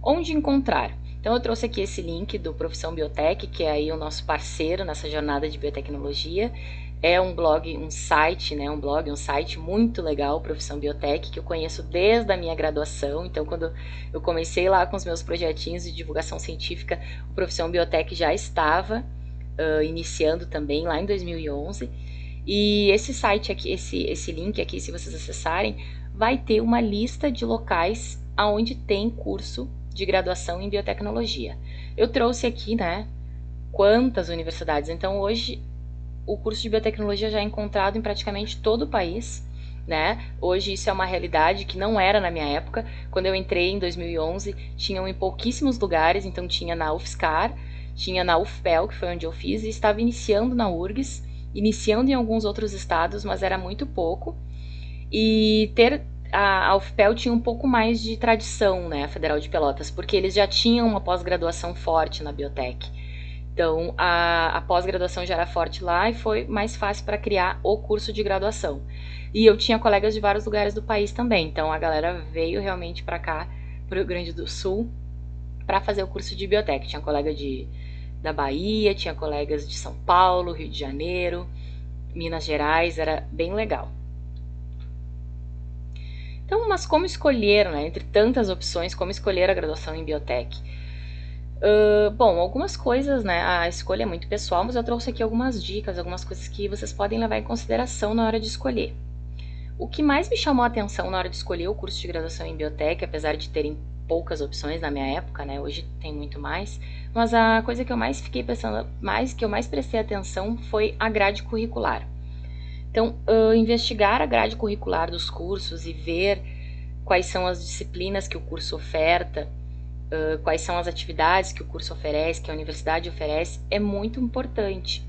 Onde encontrar? Então eu trouxe aqui esse link do Profissão Biotech, que é aí o nosso parceiro nessa jornada de biotecnologia. É um blog, um site, né? Um site muito legal, Profissão Biotech, que eu conheço desde a minha graduação. Então, quando eu comecei lá com os meus projetinhos de divulgação científica, o Profissão Biotech já estava iniciando também lá em 2011. E esse site aqui, esse link aqui, se vocês acessarem, vai ter uma lista de locais aonde tem curso de graduação em biotecnologia. Eu trouxe aqui, né, quantas universidades. Então, hoje, o curso de biotecnologia já é encontrado em praticamente todo o país, né? Hoje isso é uma realidade que não era na minha época. Quando eu entrei em 2011, tinham em pouquíssimos lugares. Então, tinha na UFSCar, tinha na UFPEL, que foi onde eu fiz, e estava iniciando na URGS, iniciando em alguns outros estados, mas era muito pouco. E a UFPEL tinha um pouco mais de tradição, né, a Federal de Pelotas, porque eles já tinham uma pós-graduação forte na biotech. Então, a pós-graduação já era forte lá e foi mais fácil para criar o curso de graduação. E eu tinha colegas de vários lugares do país também, então a galera veio realmente para cá, para o Rio Grande do Sul, para fazer o curso de biotech. Tinha colega da Bahia, tinha colegas de São Paulo, Rio de Janeiro, Minas Gerais, era bem legal. Então, mas como escolher, né, entre tantas opções, como escolher a graduação em biotech? Bom, algumas coisas, né, a escolha é muito pessoal, mas eu trouxe aqui algumas dicas, algumas coisas que vocês podem levar em consideração na hora de escolher. O que mais me chamou a atenção na hora de escolher o curso de graduação em biotech, apesar de terem poucas opções na minha época, né, hoje tem muito mais, mas a coisa que eu mais fiquei pensando, que eu mais prestei atenção foi a grade curricular. Então, investigar a grade curricular dos cursos e ver quais são as disciplinas que o curso oferta, quais são as atividades que o curso oferece, que a universidade oferece, é muito importante,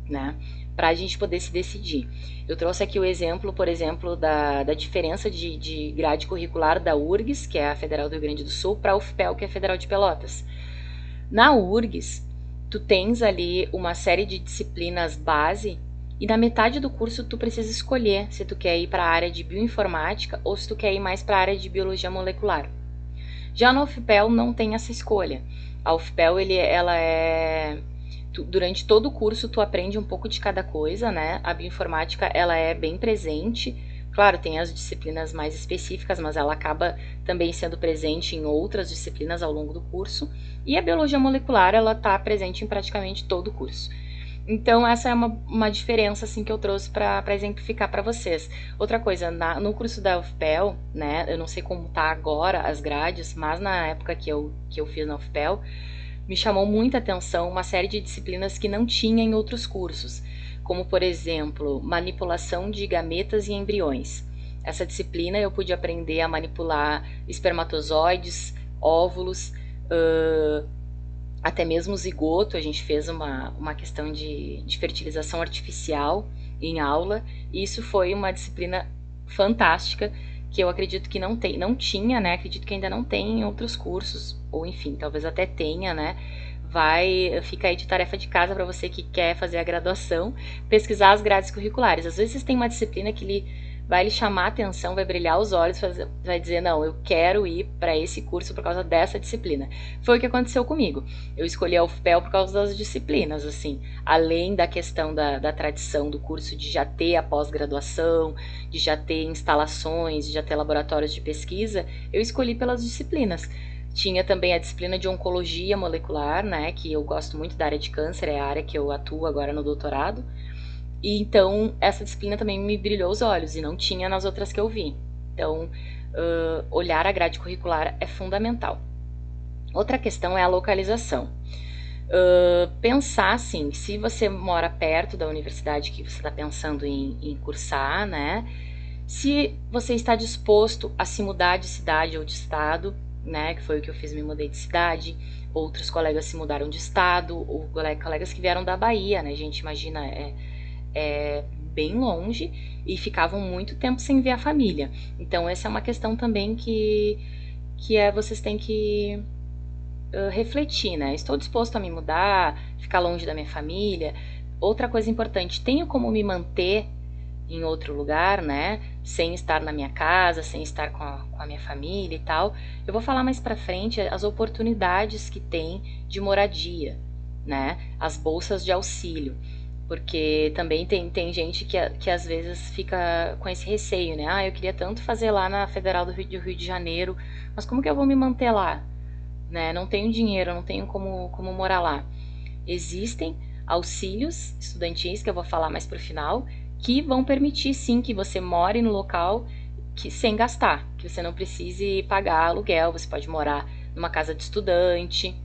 né, para a gente poder se decidir. Eu trouxe aqui o exemplo, por exemplo, da diferença de grade curricular da URGS, que é a Federal do Rio Grande do Sul, para a UFPEL, que é a Federal de Pelotas. Na URGS, tu tens ali uma série de disciplinas base E na metade do curso tu precisa escolher se tu quer ir para a área de bioinformática ou se tu quer ir mais para a área de biologia molecular. Já na UFPEL não tem essa escolha. A UFPEL, ela é... durante todo o curso tu aprende um pouco de cada coisa, né? A bioinformática, ela é bem presente. Claro, tem as disciplinas mais específicas, mas ela acaba também sendo presente em outras disciplinas ao longo do curso. E a biologia molecular, ela está presente em praticamente todo o curso. Então, essa é uma diferença assim que eu trouxe para exemplificar para vocês. Outra coisa, no curso da UFPEL, né, eu não sei como tá agora as grades, mas na época que eu fiz na UFPEL, me chamou muita atenção uma série de disciplinas que não tinha em outros cursos, como, por exemplo, manipulação de gametas e embriões. Essa disciplina eu pude aprender a manipular espermatozoides, óvulos, até mesmo zigoto. A gente fez uma questão de fertilização artificial em aula, e isso foi uma disciplina fantástica, que eu acredito que não tinha, né? Acredito que ainda não tem em outros cursos, ou enfim, talvez até tenha, né? Fica aí de tarefa de casa para você que quer fazer a graduação, pesquisar as grades curriculares. Às vezes tem uma disciplina que vai lhe chamar a atenção, vai brilhar os olhos, vai dizer, não, eu quero ir para esse curso por causa dessa disciplina. Foi o que aconteceu comigo. Eu escolhi a UFPEL por causa das disciplinas, assim, além da questão da tradição do curso, de já ter a pós-graduação, de já ter instalações, de já ter laboratórios de pesquisa, eu escolhi pelas disciplinas. Tinha também a disciplina de oncologia molecular, né, que eu gosto muito da área de câncer, é a área que eu atuo agora no doutorado. E então essa disciplina também me brilhou os olhos e não tinha nas outras que eu vi. Então, olhar a grade curricular é fundamental. Outra questão é a localização. Pensar assim, se você mora perto da universidade que você está pensando em cursar, né? Se você está disposto a se mudar de cidade ou de estado, né? Que foi o que eu fiz, me mudei de cidade. Outros colegas se mudaram de estado, ou colegas que vieram da Bahia, né? A gente imagina, bem longe e ficavam muito tempo sem ver a família. Então essa é uma questão também que vocês têm que refletir, né? Estou disposto a me mudar, ficar longe da minha família. Outra coisa importante, tenho como me manter em outro lugar, né? Sem estar na minha casa, sem estar com a minha família e tal. Eu vou falar mais pra frente as oportunidades que tem de moradia, né? As bolsas de auxílio. Porque também tem gente que às vezes fica com esse receio, né? Ah, eu queria tanto fazer lá na Federal do Rio de Janeiro, mas como que eu vou me manter lá? Né? Não tenho dinheiro, não tenho como morar lá. Existem auxílios estudantis, que eu vou falar mais pro final, que vão permitir sim que você more no local sem gastar, que você não precise pagar aluguel, você pode morar numa casa de estudante.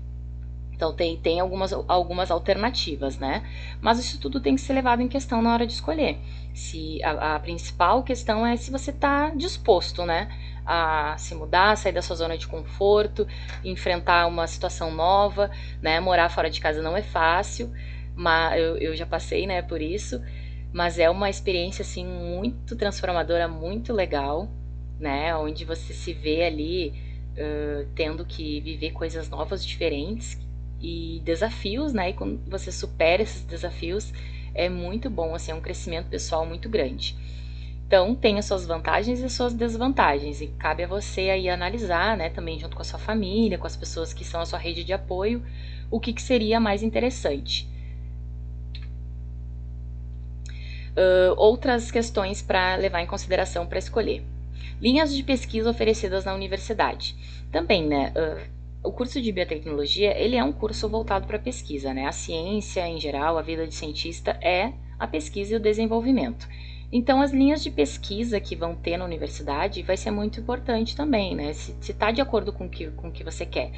Então tem algumas alternativas, né? Mas isso tudo tem que ser levado em questão na hora de escolher. Se a principal questão é se você está disposto, né? A se mudar, sair da sua zona de conforto, enfrentar uma situação nova, né? Morar fora de casa não é fácil, mas eu já passei, né, por isso. Mas é uma experiência assim muito transformadora, muito legal, né? Onde você se vê ali tendo que viver coisas novas, diferentes e desafios, né? E quando você supera esses desafios, é muito bom, assim, é um crescimento pessoal muito grande. Então, tem as suas vantagens e as suas desvantagens, e cabe a você aí analisar, né, também junto com a sua família, com as pessoas que são a sua rede de apoio, o que seria mais interessante. Outras questões para levar em consideração para escolher. Linhas de pesquisa oferecidas na universidade. Também, né, o curso de biotecnologia, ele é um curso voltado para a pesquisa, né? A ciência, em geral, a vida de cientista é a pesquisa e o desenvolvimento. Então, as linhas de pesquisa que vão ter na universidade vai ser muito importante também, né? Se está de acordo com o que você quer.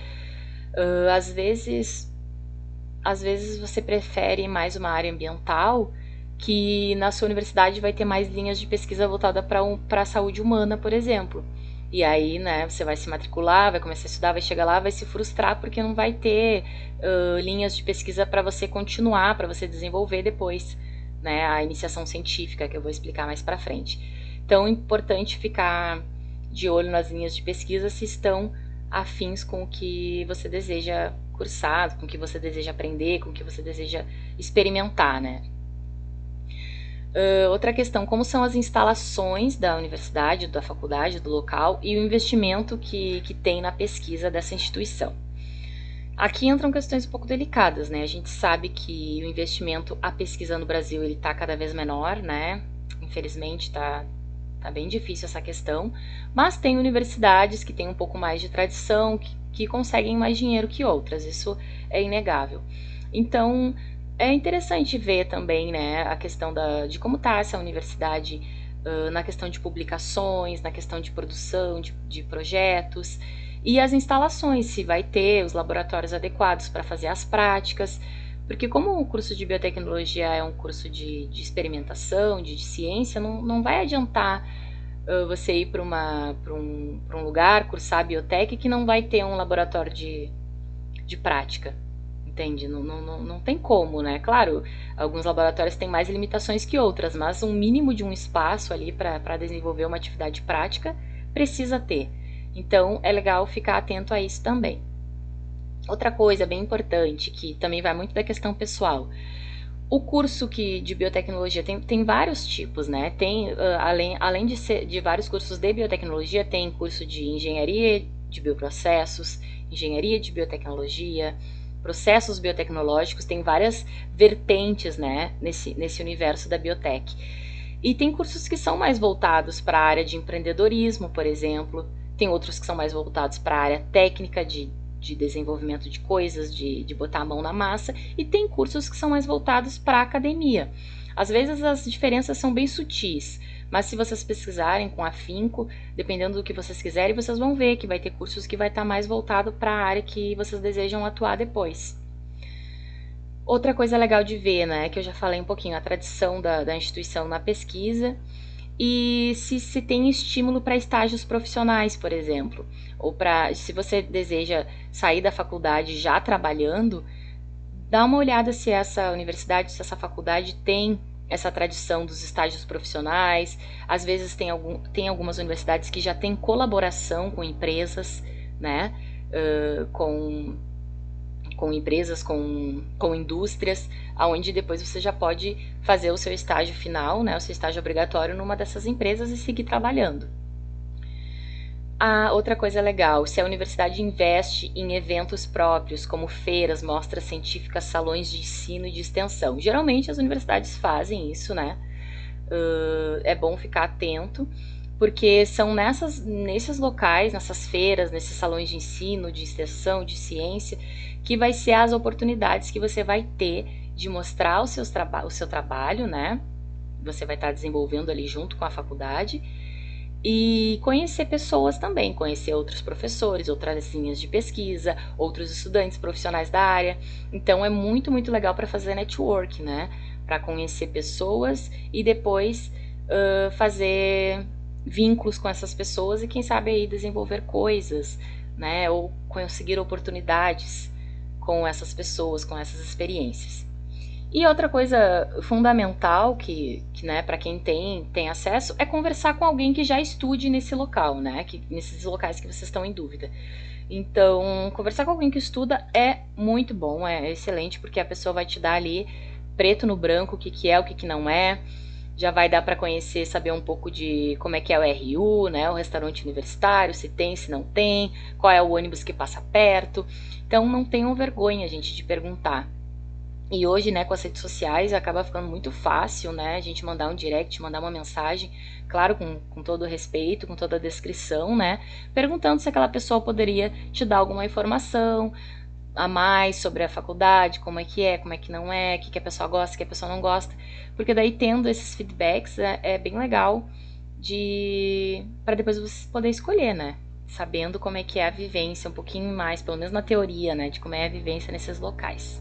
Às vezes você prefere mais uma área ambiental, que na sua universidade vai ter mais linhas de pesquisa voltada para a saúde humana, por exemplo. E aí, né, você vai se matricular, vai começar a estudar, vai chegar lá, vai se frustrar porque não vai ter linhas de pesquisa para você continuar, para você desenvolver depois, né, a iniciação científica, que eu vou explicar mais para frente. Então, é importante ficar de olho nas linhas de pesquisa se estão afins com o que você deseja cursar, com o que você deseja aprender, com o que você deseja experimentar, né. Outra questão, como são as instalações da universidade, da faculdade, do local e o investimento que tem na pesquisa dessa instituição. Aqui entram questões um pouco delicadas, né? A gente sabe que o investimento, a pesquisa no Brasil, ele tá cada vez menor, né? Infelizmente tá bem difícil essa questão, mas tem universidades que têm um pouco mais de tradição, que conseguem mais dinheiro que outras, isso é inegável. Então, é interessante ver também, né, a questão de como está essa universidade na questão de publicações, na questão de produção de projetos e as instalações, se vai ter os laboratórios adequados para fazer as práticas, porque como o curso de biotecnologia é um curso de experimentação, de ciência, não vai adiantar você ir para um lugar, cursar biotec, que não vai ter um laboratório de prática. Entende? Não tem como, né? Claro, alguns laboratórios têm mais limitações que outras, mas um mínimo de um espaço ali para desenvolver uma atividade prática precisa ter. Então, é legal ficar atento a isso também. Outra coisa bem importante, que também vai muito da questão pessoal. O curso de biotecnologia tem vários tipos, né? Tem, além de vários cursos de biotecnologia, tem curso de engenharia de bioprocessos, engenharia de biotecnologia, processos biotecnológicos, tem várias vertentes, né, nesse universo da biotech. E tem cursos que são mais voltados para a área de empreendedorismo, por exemplo, tem outros que são mais voltados para a área técnica de desenvolvimento de coisas, de botar a mão na massa, e tem cursos que são mais voltados para a academia. Às vezes as diferenças são bem sutis, mas se vocês pesquisarem com afinco, dependendo do que vocês quiserem, vocês vão ver que vai ter cursos que vai estar mais voltado para a área que vocês desejam atuar depois. Outra coisa legal de ver, né, que eu já falei um pouquinho, a tradição da instituição na pesquisa e se tem estímulo para estágios profissionais, por exemplo, ou se você deseja sair da faculdade já trabalhando, dá uma olhada se essa universidade, se essa faculdade tem essa tradição dos estágios profissionais. Às vezes tem algumas universidades que já têm colaboração com empresas, né, com empresas, com indústrias, onde depois você já pode fazer o seu estágio final, né, o seu estágio obrigatório numa dessas empresas e seguir trabalhando. Outra coisa legal, se a universidade investe em eventos próprios, como feiras, mostras científicas, salões de ensino e de extensão. Geralmente as universidades fazem isso, né? É bom ficar atento, porque são nesses locais, nessas feiras, nesses salões de ensino, de extensão, de ciência, que vai ser as oportunidades que você vai ter de mostrar o seu trabalho, né? Você vai estar desenvolvendo ali junto com a faculdade e conhecer pessoas também, conhecer outros professores, outras linhas de pesquisa, outros estudantes profissionais da área. Então é muito, muito legal para fazer network, né? Para conhecer pessoas e depois fazer vínculos com essas pessoas e quem sabe aí desenvolver coisas, né? Ou conseguir oportunidades com essas pessoas, com essas experiências. E outra coisa fundamental que né, para quem tem acesso é conversar com alguém que já estude nesse local, né? Nesses locais que vocês estão em dúvida. Então, conversar com alguém que estuda é muito bom, é excelente, porque a pessoa vai te dar ali preto no branco o que é, o que não é. Já vai dar para conhecer, saber um pouco de como é que é o RU, né? O restaurante universitário, se tem, se não tem, qual é o ônibus que passa perto. Então, não tenham vergonha, gente, de perguntar. E hoje, né, com as redes sociais, acaba ficando muito fácil, né, a gente mandar um direct, mandar uma mensagem, claro, com todo o respeito, com toda a descrição, né, perguntando se aquela pessoa poderia te dar alguma informação a mais sobre a faculdade, como é, como é que não é, o que a pessoa gosta, o que a pessoa não gosta, porque daí tendo esses feedbacks é bem legal para depois você poder escolher, né, sabendo como é que é a vivência, um pouquinho mais, pelo menos na teoria, né, de como é a vivência nesses locais.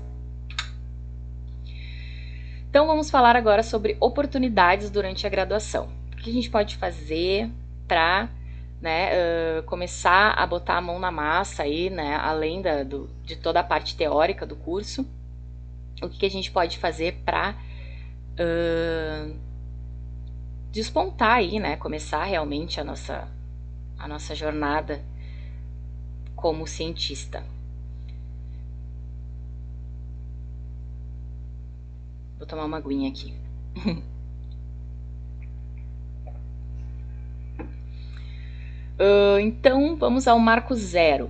Então vamos falar agora sobre oportunidades durante a graduação. O que a gente pode fazer para começar a botar a mão na massa aí, né, além de toda a parte teórica do curso, o que a gente pode fazer para despontar aí, né, começar realmente a nossa jornada como cientista. Vou tomar uma aguinha aqui. Então, vamos ao marco zero,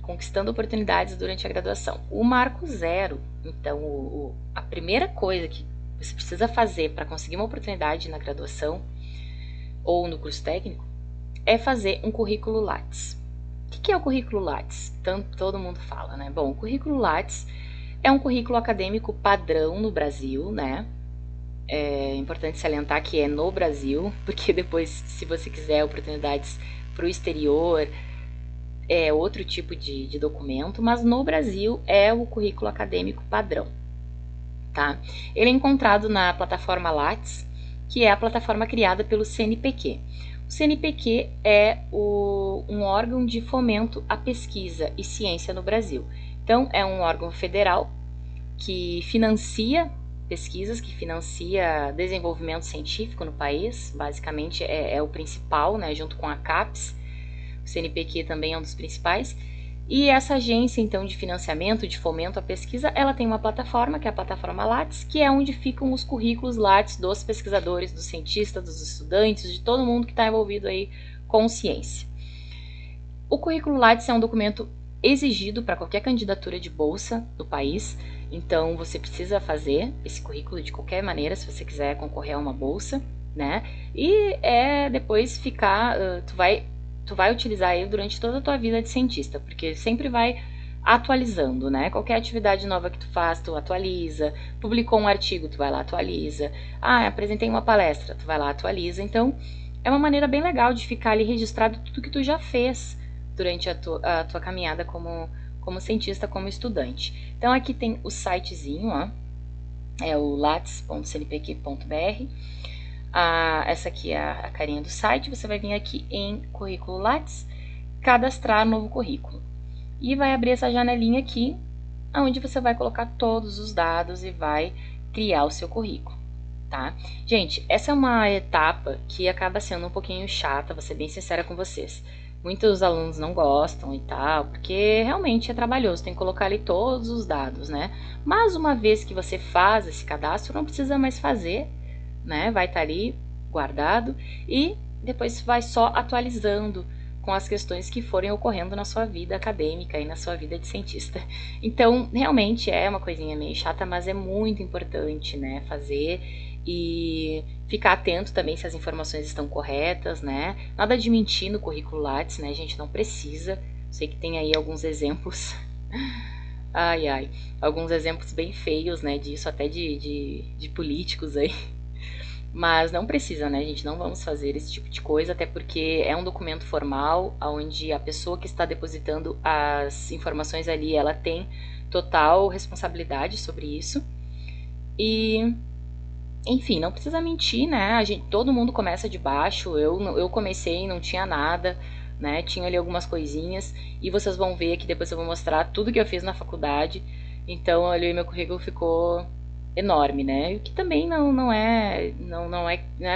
conquistando oportunidades durante a graduação. O marco zero, então, a primeira coisa que você precisa fazer para conseguir uma oportunidade na graduação ou no curso técnico é fazer um currículo Lattes. O que é o currículo Lattes? Tanto todo mundo fala, né? Bom, o currículo Lattes é um currículo acadêmico padrão no Brasil, né? É importante salientar que é no Brasil, porque depois, se você quiser oportunidades para o exterior, é outro tipo de documento, mas no Brasil é o currículo acadêmico padrão, tá? Ele é encontrado na plataforma Lattes, que é a plataforma criada pelo CNPq. O CNPq é um órgão de fomento à pesquisa e ciência no Brasil. Então, é um órgão federal que financia pesquisas, que financia desenvolvimento científico no país, basicamente é o principal, né, junto com a CAPES. O CNPq também é um dos principais. E essa agência, então, de financiamento, de fomento à pesquisa, ela tem uma plataforma, que é a plataforma Lattes, que é onde ficam os currículos Lattes dos pesquisadores, dos cientistas, dos estudantes, de todo mundo que está envolvido aí com ciência. O currículo Lattes é um documento exigido para qualquer candidatura de bolsa do país, então você precisa fazer esse currículo de qualquer maneira, se você quiser concorrer a uma bolsa, né? E depois ficar, tu vai utilizar ele durante toda a tua vida de cientista, porque sempre vai atualizando, né? Qualquer atividade nova que tu faz, tu atualiza. Publicou um artigo, tu vai lá, atualiza. Apresentei uma palestra, tu vai lá, atualiza. Então, é uma maneira bem legal de ficar ali registrado tudo que tu já fez durante a tua caminhada como cientista, como estudante. Então, aqui tem o sitezinho, ó, é o lattes.cnpq.br. Essa aqui é a carinha do site. Você vai vir aqui em currículo Lattes, cadastrar novo currículo. E vai abrir essa janelinha aqui, onde você vai colocar todos os dados e vai criar o seu currículo, tá? Gente, essa é uma etapa que acaba sendo um pouquinho chata, vou ser bem sincera com vocês. Muitos alunos não gostam e tal, porque realmente é trabalhoso, tem que colocar ali todos os dados, né? Mas uma vez que você faz esse cadastro, não precisa mais fazer, né? Vai estar ali guardado e depois vai só atualizando com as questões que forem ocorrendo na sua vida acadêmica e na sua vida de cientista. Então, realmente é uma coisinha meio chata, mas é muito importante, né, fazer e ficar atento também se as informações estão corretas, né? Nada de mentir no currículo Lattes, né? A gente não precisa. Sei que tem aí alguns exemplos. Alguns exemplos bem feios, né, disso, até de políticos aí. Mas não precisa, né, gente? Não vamos fazer esse tipo de coisa, até porque é um documento formal, onde a pessoa que está depositando as informações ali, ela tem total responsabilidade sobre isso. E, enfim, não precisa mentir, né? Todo mundo começa de baixo. Eu comecei e não tinha nada, né? Tinha ali algumas coisinhas. E vocês vão ver que depois eu vou mostrar tudo que eu fiz na faculdade. Então, ali meu currículo ficou enorme, né? O que também não é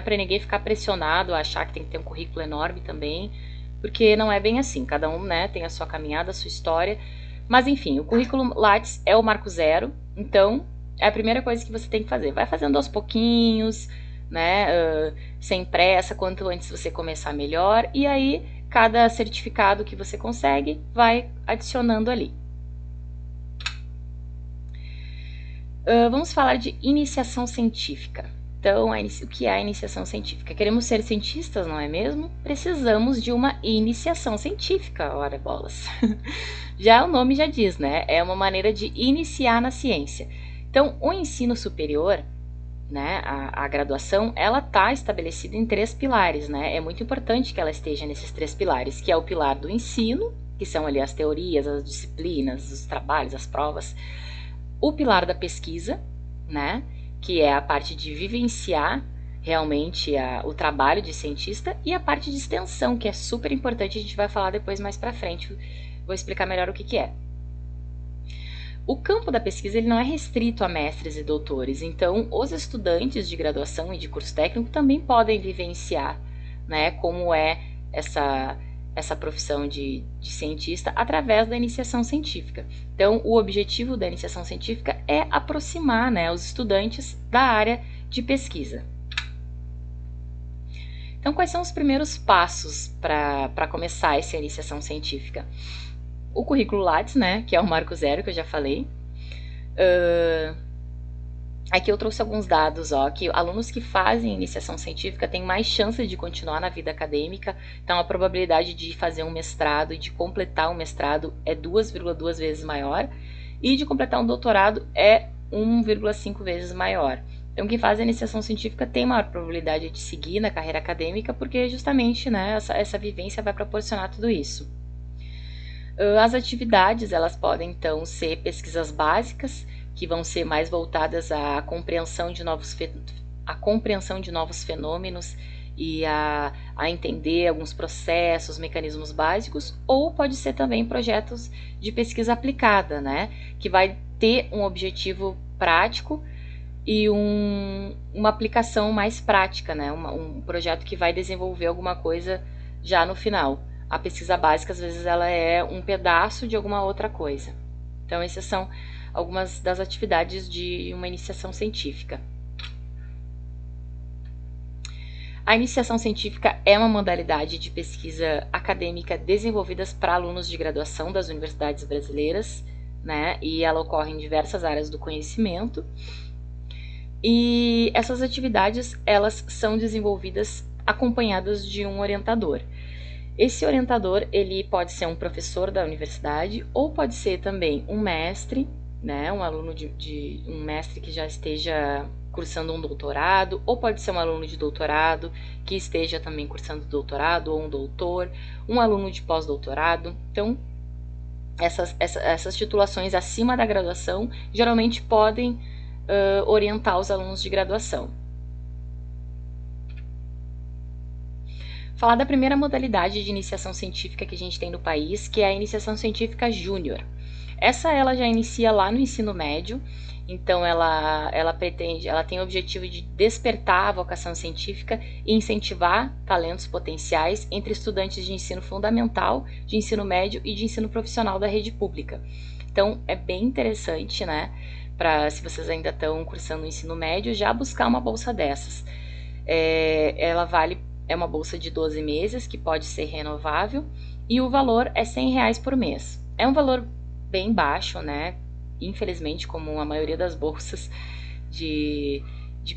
para ninguém ficar pressionado a achar que tem que ter um currículo enorme também, porque não é bem assim. Cada um, né, tem a sua caminhada, a sua história. Mas enfim, o currículo Lattes é o marco zero, então é a primeira coisa que você tem que fazer. Vai fazendo aos pouquinhos, né? Sem pressa, quanto antes você começar melhor. E aí, cada certificado que você consegue, vai adicionando ali. Vamos falar de iniciação científica. Então, o que é a iniciação científica? Queremos ser cientistas, não é mesmo? Precisamos de uma iniciação científica, ora bolas. Já o nome já diz, né? É uma maneira de iniciar na ciência. Então, o ensino superior, né, a graduação, ela está estabelecida em 3 pilares, né? É muito importante que ela esteja nesses 3 pilares, que é o pilar do ensino, que são ali as teorias, as disciplinas, os trabalhos, as provas. O pilar da pesquisa, né, que é a parte de vivenciar realmente o trabalho de cientista, e a parte de extensão, que é super importante, a gente vai falar depois mais pra frente, vou explicar melhor o que é. O campo da pesquisa ele não é restrito a mestres e doutores, então os estudantes de graduação e de curso técnico também podem vivenciar, né, como é essa profissão de cientista através da iniciação científica. Então, o objetivo da iniciação científica é aproximar, né, os estudantes da área de pesquisa. Então, quais são os primeiros passos para começar essa iniciação científica? O currículo Lattes, né, que é o marco zero que eu já falei. Aqui eu trouxe alguns dados, que alunos que fazem iniciação científica têm mais chance de continuar na vida acadêmica, então a probabilidade de fazer um mestrado e de completar um mestrado é 2,2 vezes maior, e de completar um doutorado é 1,5 vezes maior. Então quem faz a iniciação científica tem maior probabilidade de seguir na carreira acadêmica, porque justamente, né, essa vivência vai proporcionar tudo isso. As atividades, elas podem então ser pesquisas básicas, que vão ser mais voltadas à compreensão de novos fenômenos e a entender alguns processos, mecanismos básicos, ou pode ser também projetos de pesquisa aplicada, né, que vai ter um objetivo prático e uma aplicação mais prática, né, um projeto que vai desenvolver alguma coisa já no final. A pesquisa básica, às vezes, ela é um pedaço de alguma outra coisa. Então, essas são algumas das atividades de uma iniciação científica. A iniciação científica é uma modalidade de pesquisa acadêmica desenvolvida para alunos de graduação das universidades brasileiras, né? E ela ocorre em diversas áreas do conhecimento. E essas atividades, elas são desenvolvidas acompanhadas de um orientador. Esse orientador, ele pode ser um professor da universidade ou pode ser também um mestre, né, um aluno de um mestre que já esteja cursando um doutorado, ou pode ser um aluno de doutorado que esteja também cursando doutorado, ou um doutor, um aluno de pós-doutorado. Então, essas titulações acima da graduação geralmente podem orientar os alunos de graduação. Falar da primeira modalidade de iniciação científica que a gente tem no país, que é a iniciação científica júnior. Ela já inicia lá no ensino médio, então ela tem o objetivo de despertar a vocação científica e incentivar talentos potenciais entre estudantes de ensino fundamental, de ensino médio e de ensino profissional da rede pública. Então é bem interessante, né, se vocês ainda estão cursando o ensino médio, já buscar uma bolsa dessas. É uma bolsa de 12 meses, que pode ser renovável, e o valor é R$100 por mês. É um valor bem baixo, né? Infelizmente, como a maioria das bolsas de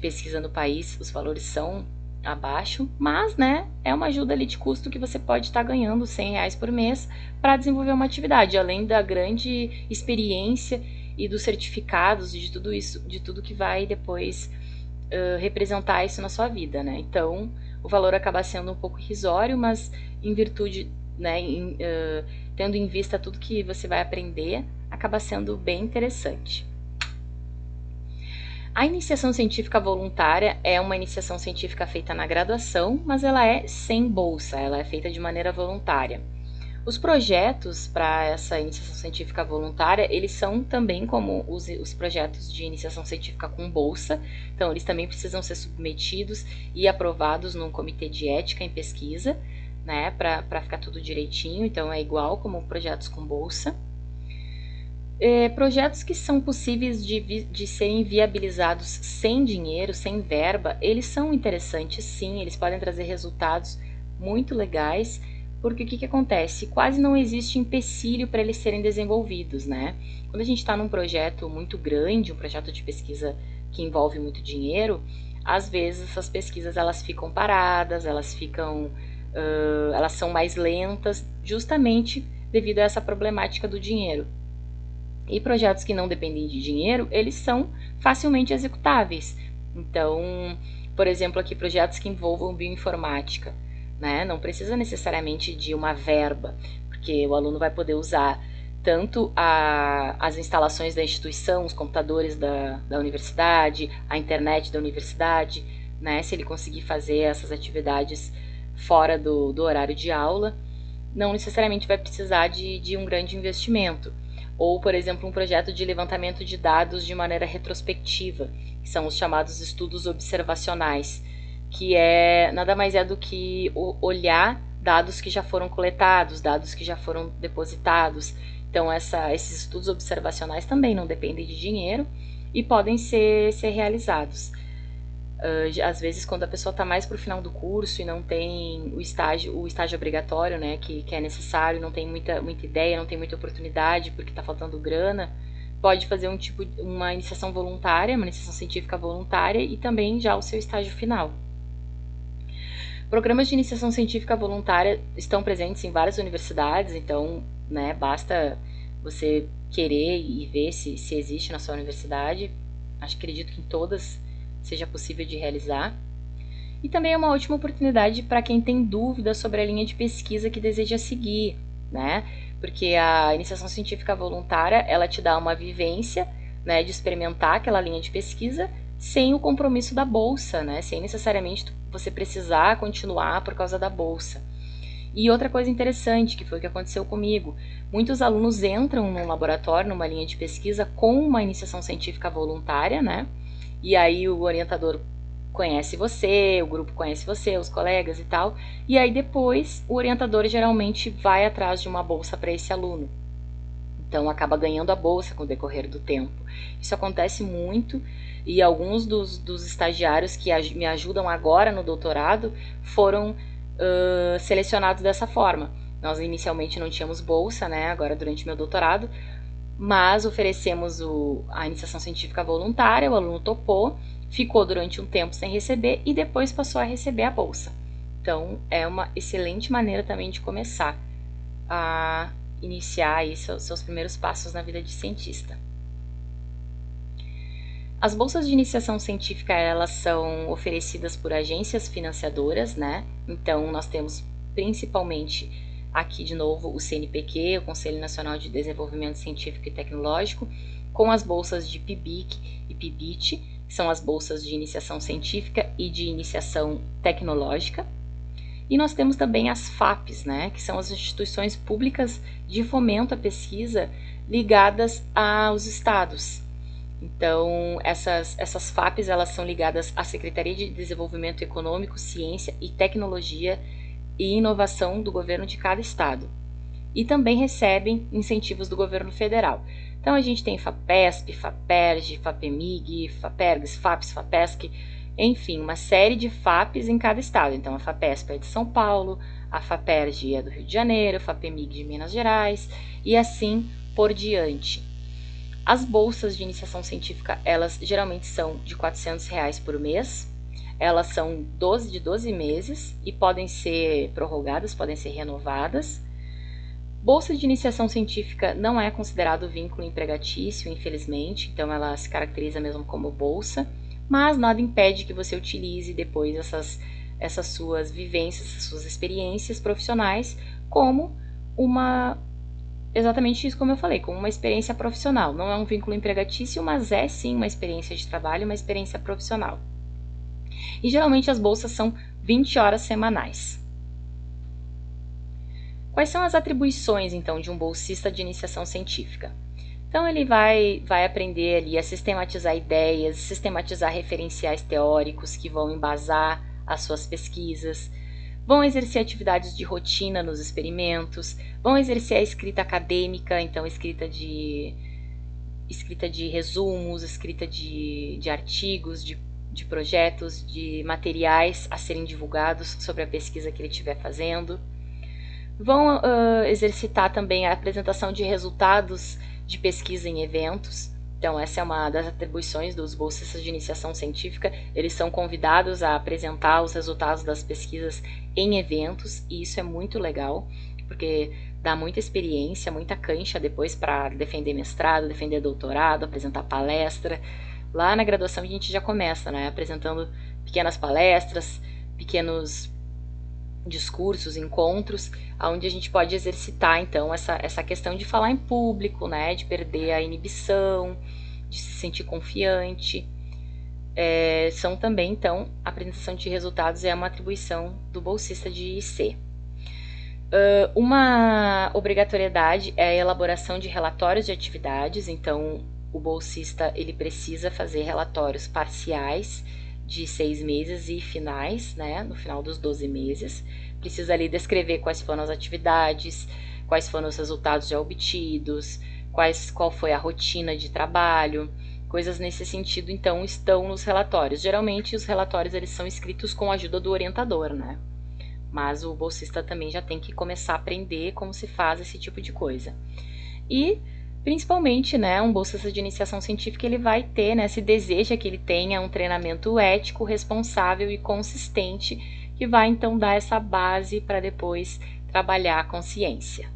pesquisa no país, os valores são abaixo, mas, né, é uma ajuda ali de custo que você pode estar ganhando R$100 por mês para desenvolver uma atividade, além da grande experiência e dos certificados e de tudo isso, de tudo que vai depois representar isso na sua vida, né? Então, o valor acaba sendo um pouco irrisório, mas em virtude, né, tendo em vista tudo que você vai aprender, acaba sendo bem interessante. A iniciação científica voluntária é uma iniciação científica feita na graduação, mas ela é sem bolsa, ela é feita de maneira voluntária. Os projetos para essa iniciação científica voluntária, eles são também como os projetos de iniciação científica com bolsa, então eles também precisam ser submetidos e aprovados num comitê de ética em pesquisa, né, para ficar tudo direitinho, então é igual como projetos com bolsa. Projetos que são possíveis de serem viabilizados sem dinheiro, sem verba, eles são interessantes sim, eles podem trazer resultados muito legais, porque o que acontece? Quase não existe empecilho para eles serem desenvolvidos, né? Quando a gente está num projeto muito grande, um projeto de pesquisa que envolve muito dinheiro, às vezes essas pesquisas elas ficam paradas, elas são mais lentas, justamente devido a essa problemática do dinheiro. E projetos que não dependem de dinheiro, eles são facilmente executáveis. Então, por exemplo, aqui projetos que envolvam bioinformática, né? Não precisa necessariamente de uma verba, porque o aluno vai poder usar tanto as instalações da instituição, os computadores da universidade, a internet da universidade, né? Se ele conseguir fazer essas atividades fora do horário de aula, não necessariamente vai precisar de um grande investimento. Ou, por exemplo, um projeto de levantamento de dados de maneira retrospectiva, que são os chamados estudos observacionais, que nada mais é do que olhar dados que já foram coletados, dados que já foram depositados. Então, esses estudos observacionais também não dependem de dinheiro e podem ser realizados. Às vezes, quando a pessoa está mais para o final do curso e não tem o estágio obrigatório, né, que é necessário, não tem muita ideia, não tem muita oportunidade porque está faltando grana, pode fazer uma iniciação voluntária, uma iniciação científica voluntária e também já o seu estágio final. Programas de iniciação científica voluntária estão presentes em várias universidades, então, né, basta você querer e ver se existe na sua universidade. Acredito que em todas seja possível de realizar. E também é uma ótima oportunidade para quem tem dúvidas sobre a linha de pesquisa que deseja seguir, né? Porque a iniciação científica voluntária, ela te dá uma vivência, né, de experimentar aquela linha de pesquisa sem o compromisso da bolsa, né? Sem necessariamente você precisar continuar por causa da bolsa. E outra coisa interessante, que foi o que aconteceu comigo, muitos alunos entram num laboratório, numa linha de pesquisa, com uma iniciação científica voluntária, né? E aí o orientador conhece você, o grupo conhece você, os colegas e tal, e aí depois o orientador geralmente vai atrás de uma bolsa para esse aluno. Então acaba ganhando a bolsa com o decorrer do tempo. Isso acontece muito e alguns dos estagiários que me ajudam agora no doutorado foram selecionados dessa forma. Nós inicialmente não tínhamos bolsa, né, agora durante meu doutorado, mas oferecemos a iniciação científica voluntária, o aluno topou, ficou durante um tempo sem receber e depois passou a receber a bolsa. Então é uma excelente maneira também de começar a iniciar aí seus primeiros passos na vida de cientista. As bolsas de iniciação científica, elas são oferecidas por agências financiadoras, né? Então nós temos principalmente aqui de novo o CNPq, o Conselho Nacional de Desenvolvimento Científico e Tecnológico, com as bolsas de PIBIC e PIBIT, que são as bolsas de iniciação científica e de iniciação tecnológica. E nós temos também as FAPs, né, que são as instituições públicas de fomento à pesquisa ligadas aos estados. Então, essas FAPs, elas são ligadas à Secretaria de Desenvolvimento Econômico, Ciência e Tecnologia e Inovação do governo de cada estado. E também recebem incentivos do governo federal. Então, a gente tem FAPESP, FAPERJ, FAPEMIG, FAPERGS, FAPES, FAPESC, enfim, uma série de FAPs em cada estado. Então, a FAPESP é de São Paulo, a FAPERJ é do Rio de Janeiro, a FAPEMIG de Minas Gerais e assim por diante. As bolsas de iniciação científica, elas geralmente são de R$400 por mês. Elas são de 12 meses e podem ser prorrogadas, podem ser renovadas. Bolsa de iniciação científica não é considerado vínculo empregatício, infelizmente, então ela se caracteriza mesmo como bolsa, mas nada impede que você utilize depois essas suas vivências, essas suas experiências profissionais como exatamente isso como eu falei, como uma experiência profissional. Não é um vínculo empregatício, mas é sim uma experiência de trabalho, uma experiência profissional. E geralmente as bolsas são 20 horas semanais. Quais são as atribuições, então, de um bolsista de iniciação científica? Então, ele vai aprender ali a sistematizar ideias, sistematizar referenciais teóricos que vão embasar as suas pesquisas, vão exercer atividades de rotina nos experimentos, vão exercer a escrita acadêmica, então escrita de resumos, escrita de artigos, de projetos, de materiais a serem divulgados sobre a pesquisa que ele estiver fazendo. Vão exercitar também a apresentação de resultados de pesquisa em eventos. Então, essa é uma das atribuições dos bolsistas de iniciação científica. Eles são convidados a apresentar os resultados das pesquisas em eventos, e isso é muito legal, porque dá muita experiência, muita cancha depois para defender mestrado, defender doutorado, apresentar palestra. Lá na graduação a gente já começa, né, apresentando pequenas palestras, pequenos discursos, encontros, onde a gente pode exercitar então essa questão de falar em público, né, de perder a inibição, de se sentir confiante. São também então a apresentação de resultados é uma atribuição do bolsista de IC. Uma obrigatoriedade é a elaboração de relatórios de atividades. Então o bolsista ele precisa fazer relatórios parciais de 6 meses e finais, né, no final dos 12 meses. Precisa ali descrever quais foram as atividades, quais foram os resultados já obtidos, qual foi a rotina de trabalho, Coisas nesse sentido, então, estão nos relatórios. Geralmente, os relatórios eles são escritos com a ajuda do orientador, né? Mas o bolsista também já tem que começar a aprender como se faz esse tipo de coisa. E, principalmente, né, um bolsista de iniciação científica, ele vai ter, né, se deseja que ele tenha um treinamento ético, responsável e consistente, que vai, então, dar essa base para depois trabalhar a consciência.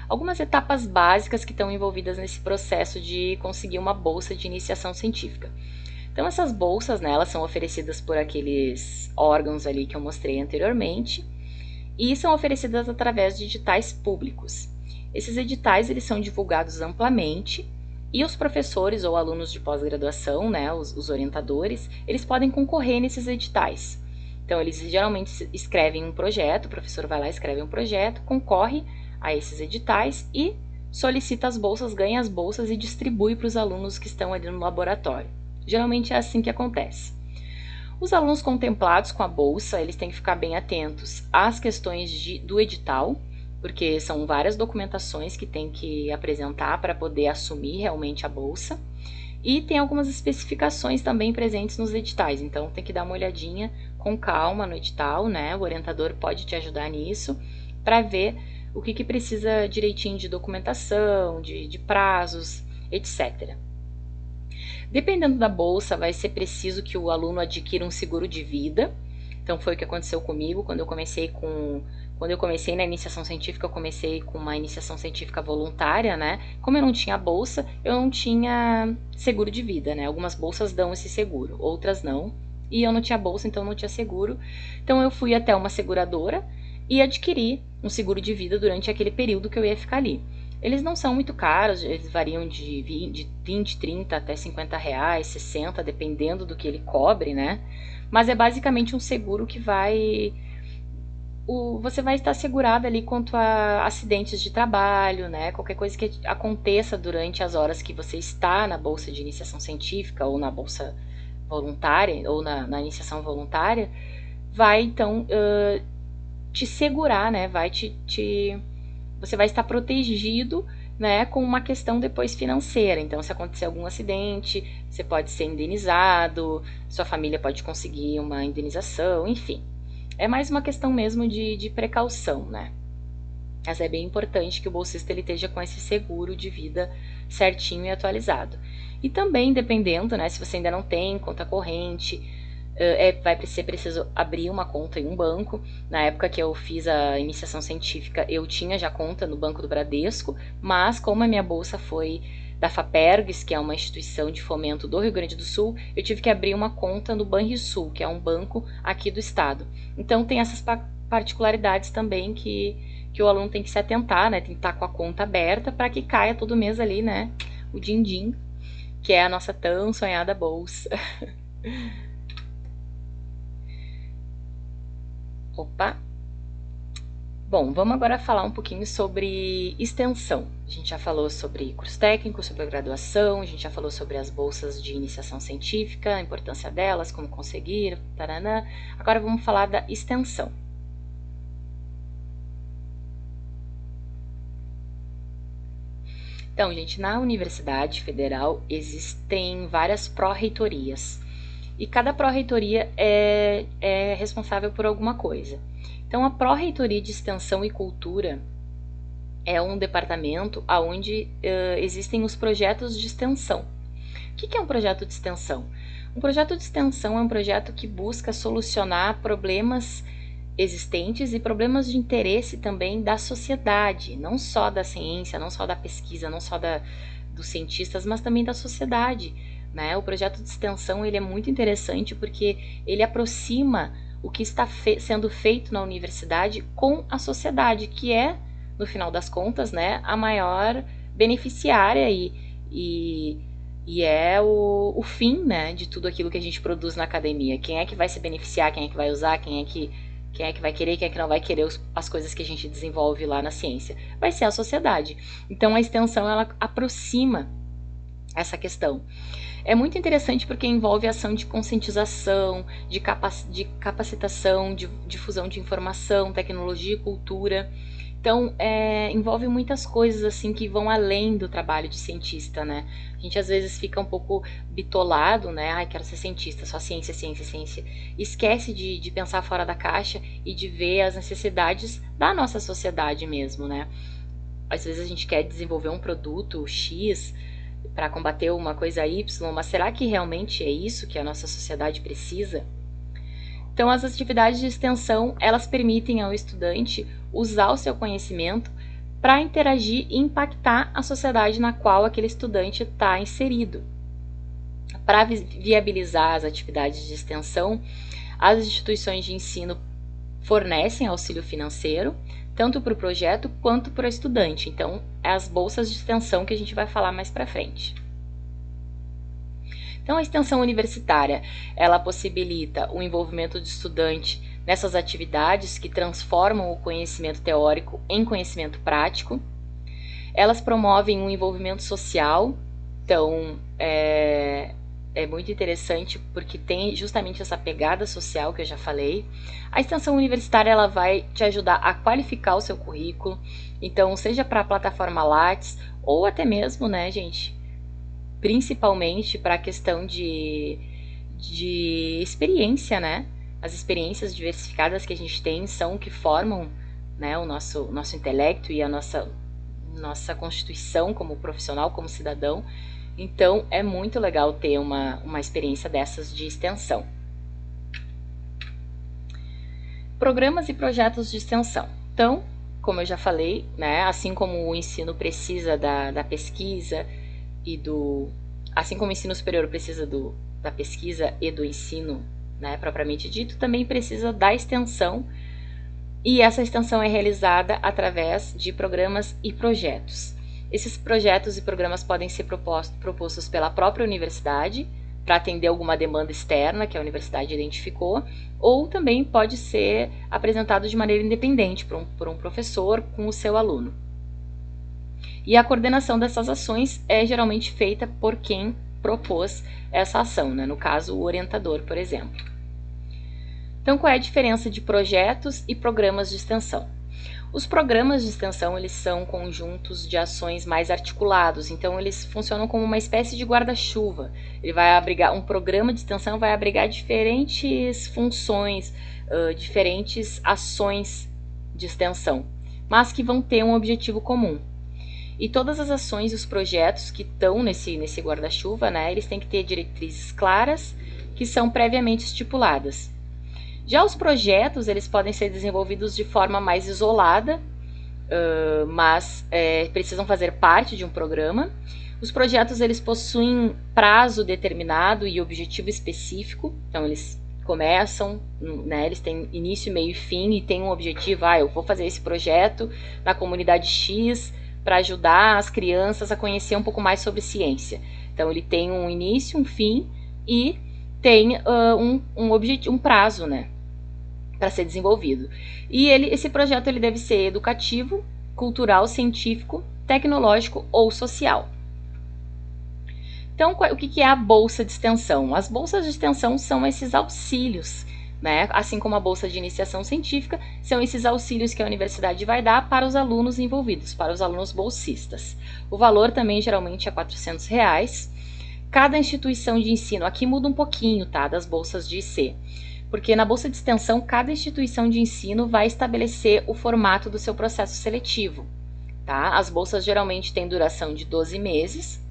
Algumas etapas básicas que estão envolvidas nesse processo de conseguir uma bolsa de iniciação científica. Então essas bolsas, né, elas são oferecidas por aqueles órgãos ali que eu mostrei anteriormente e são oferecidas através de editais públicos. Esses editais eles são divulgados amplamente e os professores ou alunos de pós-graduação, né, os orientadores, eles podem concorrer nesses editais. Então eles geralmente escrevem um projeto, o professor vai lá e escreve um projeto, concorre a esses editais e solicita as bolsas, ganha as bolsas e distribui para os alunos que estão ali no laboratório. Geralmente é assim que acontece. Os alunos contemplados com a bolsa, eles têm que ficar bem atentos às questões do edital, porque são várias documentações que tem que apresentar para poder assumir realmente a bolsa. E tem algumas especificações também presentes nos editais, então tem que dar uma olhadinha com calma no edital, né? O orientador pode te ajudar nisso, para ver o que precisa direitinho de documentação, de prazos, etc. Dependendo da bolsa, vai ser preciso que o aluno adquira um seguro de vida. Então foi o que aconteceu comigo quando eu comecei na iniciação científica, eu comecei com uma iniciação científica voluntária, né? Como eu não tinha bolsa, eu não tinha seguro de vida, né? Algumas bolsas dão esse seguro, outras não. E eu não tinha bolsa, então não tinha seguro. Então eu fui até uma seguradora e adquiri um seguro de vida durante aquele período que eu ia ficar ali. Eles não são muito caros, eles variam de 20, 30 até 50 reais, 60, dependendo do que ele cobre, né? Mas é basicamente um seguro que você vai estar segurado ali quanto a acidentes de trabalho, né? Qualquer coisa que aconteça durante as horas que você está na bolsa de iniciação científica ou na bolsa voluntária ou na iniciação voluntária, vai então te segurar, né? Você vai estar protegido, né, com uma questão depois financeira. Então, se acontecer algum acidente, você pode ser indenizado, sua família pode conseguir uma indenização, enfim. É mais uma questão mesmo de precaução, né? Mas é bem importante que o bolsista ele esteja com esse seguro de vida certinho e atualizado. E também, dependendo, né, se você ainda não tem conta corrente, vai ser preciso abrir uma conta em um banco. Na época que eu fiz a iniciação científica, eu tinha já conta no Banco do Bradesco, mas como a minha bolsa foi da Fapergs, que é uma instituição de fomento do Rio Grande do Sul, eu tive que abrir uma conta no Banrisul, que é um banco aqui do estado. Então tem essas particularidades também que o aluno tem que se atentar, né? Tem que estar com a conta aberta para que caia todo mês ali, né? O din-din, que é a nossa tão sonhada bolsa. Opa! Bom, vamos agora falar um pouquinho sobre extensão. A gente já falou sobre curso técnico, sobre a graduação, a gente já falou sobre as bolsas de iniciação científica, a importância delas, como conseguir, taranã. Agora vamos falar da extensão. Então, gente, na Universidade Federal existem várias pró-reitorias. E cada pró-reitoria é responsável por alguma coisa. Então, a Pró-Reitoria de Extensão e Cultura é um departamento onde existem os projetos de extensão. O que é um projeto de extensão? Um projeto de extensão é um projeto que busca solucionar problemas existentes e problemas de interesse também da sociedade, não só da ciência, não só da pesquisa, não só dos cientistas, mas também da sociedade. Né? O projeto de extensão ele é muito interessante porque ele aproxima o que está sendo feito na universidade com a sociedade, que é, no final das contas, né, a maior beneficiária e é o fim, né, de tudo aquilo que a gente produz na academia. Quem é que vai se beneficiar, quem é que vai usar, quem é que vai querer, quem é que não vai querer as coisas que a gente desenvolve lá na ciência? Vai ser a sociedade. Então a extensão ela aproxima essa questão. É muito interessante porque envolve ação de conscientização, de capacitação, de difusão de informação, tecnologia e cultura. Então, envolve muitas coisas assim que vão além do trabalho de cientista, né? A gente às vezes fica um pouco bitolado, né? Ai, quero ser cientista, só ciência, ciência, ciência. Esquece de pensar fora da caixa e de ver as necessidades da nossa sociedade mesmo, né? Às vezes a gente quer desenvolver um produto X para combater uma coisa Y, mas será que realmente é isso que a nossa sociedade precisa? Então, as atividades de extensão, elas permitem ao estudante usar o seu conhecimento para interagir e impactar a sociedade na qual aquele estudante está inserido. Para viabilizar as atividades de extensão, as instituições de ensino fornecem auxílio financeiro, tanto para o projeto quanto para o estudante. Então, é as bolsas de extensão que a gente vai falar mais para frente. Então, a extensão universitária, ela possibilita o envolvimento do estudante nessas atividades que transformam o conhecimento teórico em conhecimento prático. Elas promovem um envolvimento social, então é muito interessante porque tem justamente essa pegada social que eu já falei. A extensão universitária, ela vai te ajudar a qualificar o seu currículo, então seja para a plataforma Lattes ou até mesmo, né, gente, principalmente para a questão de experiência, né? As experiências diversificadas que a gente tem são o que formam, né, o nosso intelecto e a nossa constituição como profissional, como cidadão. Então, é muito legal ter uma experiência dessas de extensão. Programas e projetos de extensão. Então, como eu já falei, né, assim como o ensino precisa da pesquisa assim como o ensino superior precisa da pesquisa e do ensino, né, propriamente dito, também precisa da extensão, e essa extensão é realizada através de programas e projetos. Esses projetos e programas podem ser propostos pela própria universidade para atender alguma demanda externa que a universidade identificou, ou também pode ser apresentado de maneira independente por um professor com o seu aluno. E a coordenação dessas ações é geralmente feita por quem propôs essa ação, né? No caso, o orientador, por exemplo. Então, qual é a diferença de projetos e programas de extensão? Os programas de extensão, eles são conjuntos de ações mais articulados, então eles funcionam como uma espécie de guarda-chuva. Ele vai abrigar, um programa de extensão vai abrigar diferentes funções, diferentes ações de extensão, mas que vão ter um objetivo comum. E todas as ações e os projetos que estão nesse guarda-chuva, né, eles têm que ter diretrizes claras, que são previamente estipuladas. Já os projetos, eles podem ser desenvolvidos de forma mais isolada, mas precisam fazer parte de um programa. Os projetos, eles possuem prazo determinado e objetivo específico, então eles começam, né, eles têm início, meio e fim, e tem um objetivo, eu vou fazer esse projeto na comunidade X, para ajudar as crianças a conhecer um pouco mais sobre ciência. Então, ele tem um início, um fim e tem um prazo, né, para ser desenvolvido. E esse projeto ele deve ser educativo, cultural, científico, tecnológico ou social. Então, o que é a bolsa de extensão? As bolsas de extensão são esses auxílios, né? Assim como a bolsa de iniciação científica, são esses auxílios que a universidade vai dar para os alunos envolvidos, para os alunos bolsistas. O valor também geralmente é R$400. Cada instituição de ensino, aqui muda um pouquinho, tá, das bolsas de IC, porque na bolsa de extensão, cada instituição de ensino vai estabelecer o formato do seu processo seletivo, tá? As bolsas geralmente têm duração de 12 meses.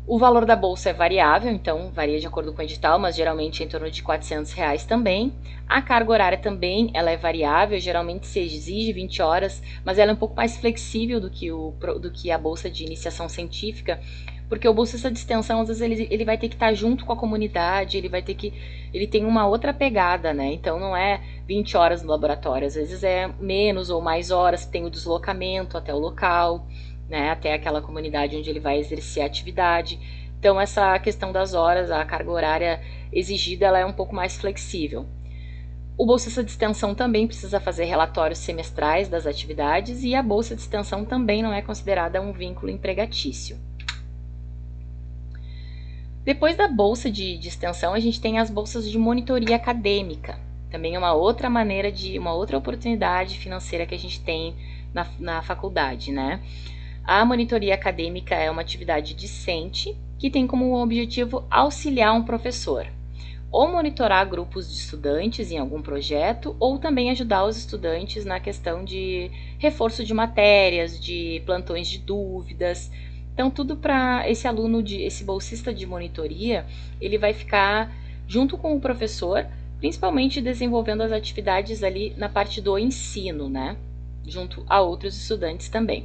O valor da bolsa é variável, então varia de acordo com o edital, mas geralmente é em torno de R$400 também. A carga horária também ela é variável, geralmente se exige 20 horas, mas ela é um pouco mais flexível do que a bolsa de iniciação científica, porque o bolsista de extensão, às vezes, ele vai ter que estar junto com a comunidade, ele tem uma outra pegada, né? Então não é 20 horas no laboratório, às vezes é menos ou mais horas, tem o deslocamento até o local, né, até aquela comunidade onde ele vai exercer a atividade. Então, essa questão das horas, a carga horária exigida, ela é um pouco mais flexível. O bolsista de extensão também precisa fazer relatórios semestrais das atividades e a bolsa de extensão também não é considerada um vínculo empregatício. Depois da bolsa de extensão, a gente tem as bolsas de monitoria acadêmica. Também é uma outra maneira uma outra oportunidade financeira que a gente tem na faculdade, né? A monitoria acadêmica é uma atividade discente que tem como objetivo auxiliar um professor, ou monitorar grupos de estudantes em algum projeto, ou também ajudar os estudantes na questão de reforço de matérias, de plantões de dúvidas. Então, tudo para esse aluno, esse bolsista de monitoria, ele vai ficar junto com o professor, principalmente desenvolvendo as atividades ali na parte do ensino, né? Junto a outros estudantes também.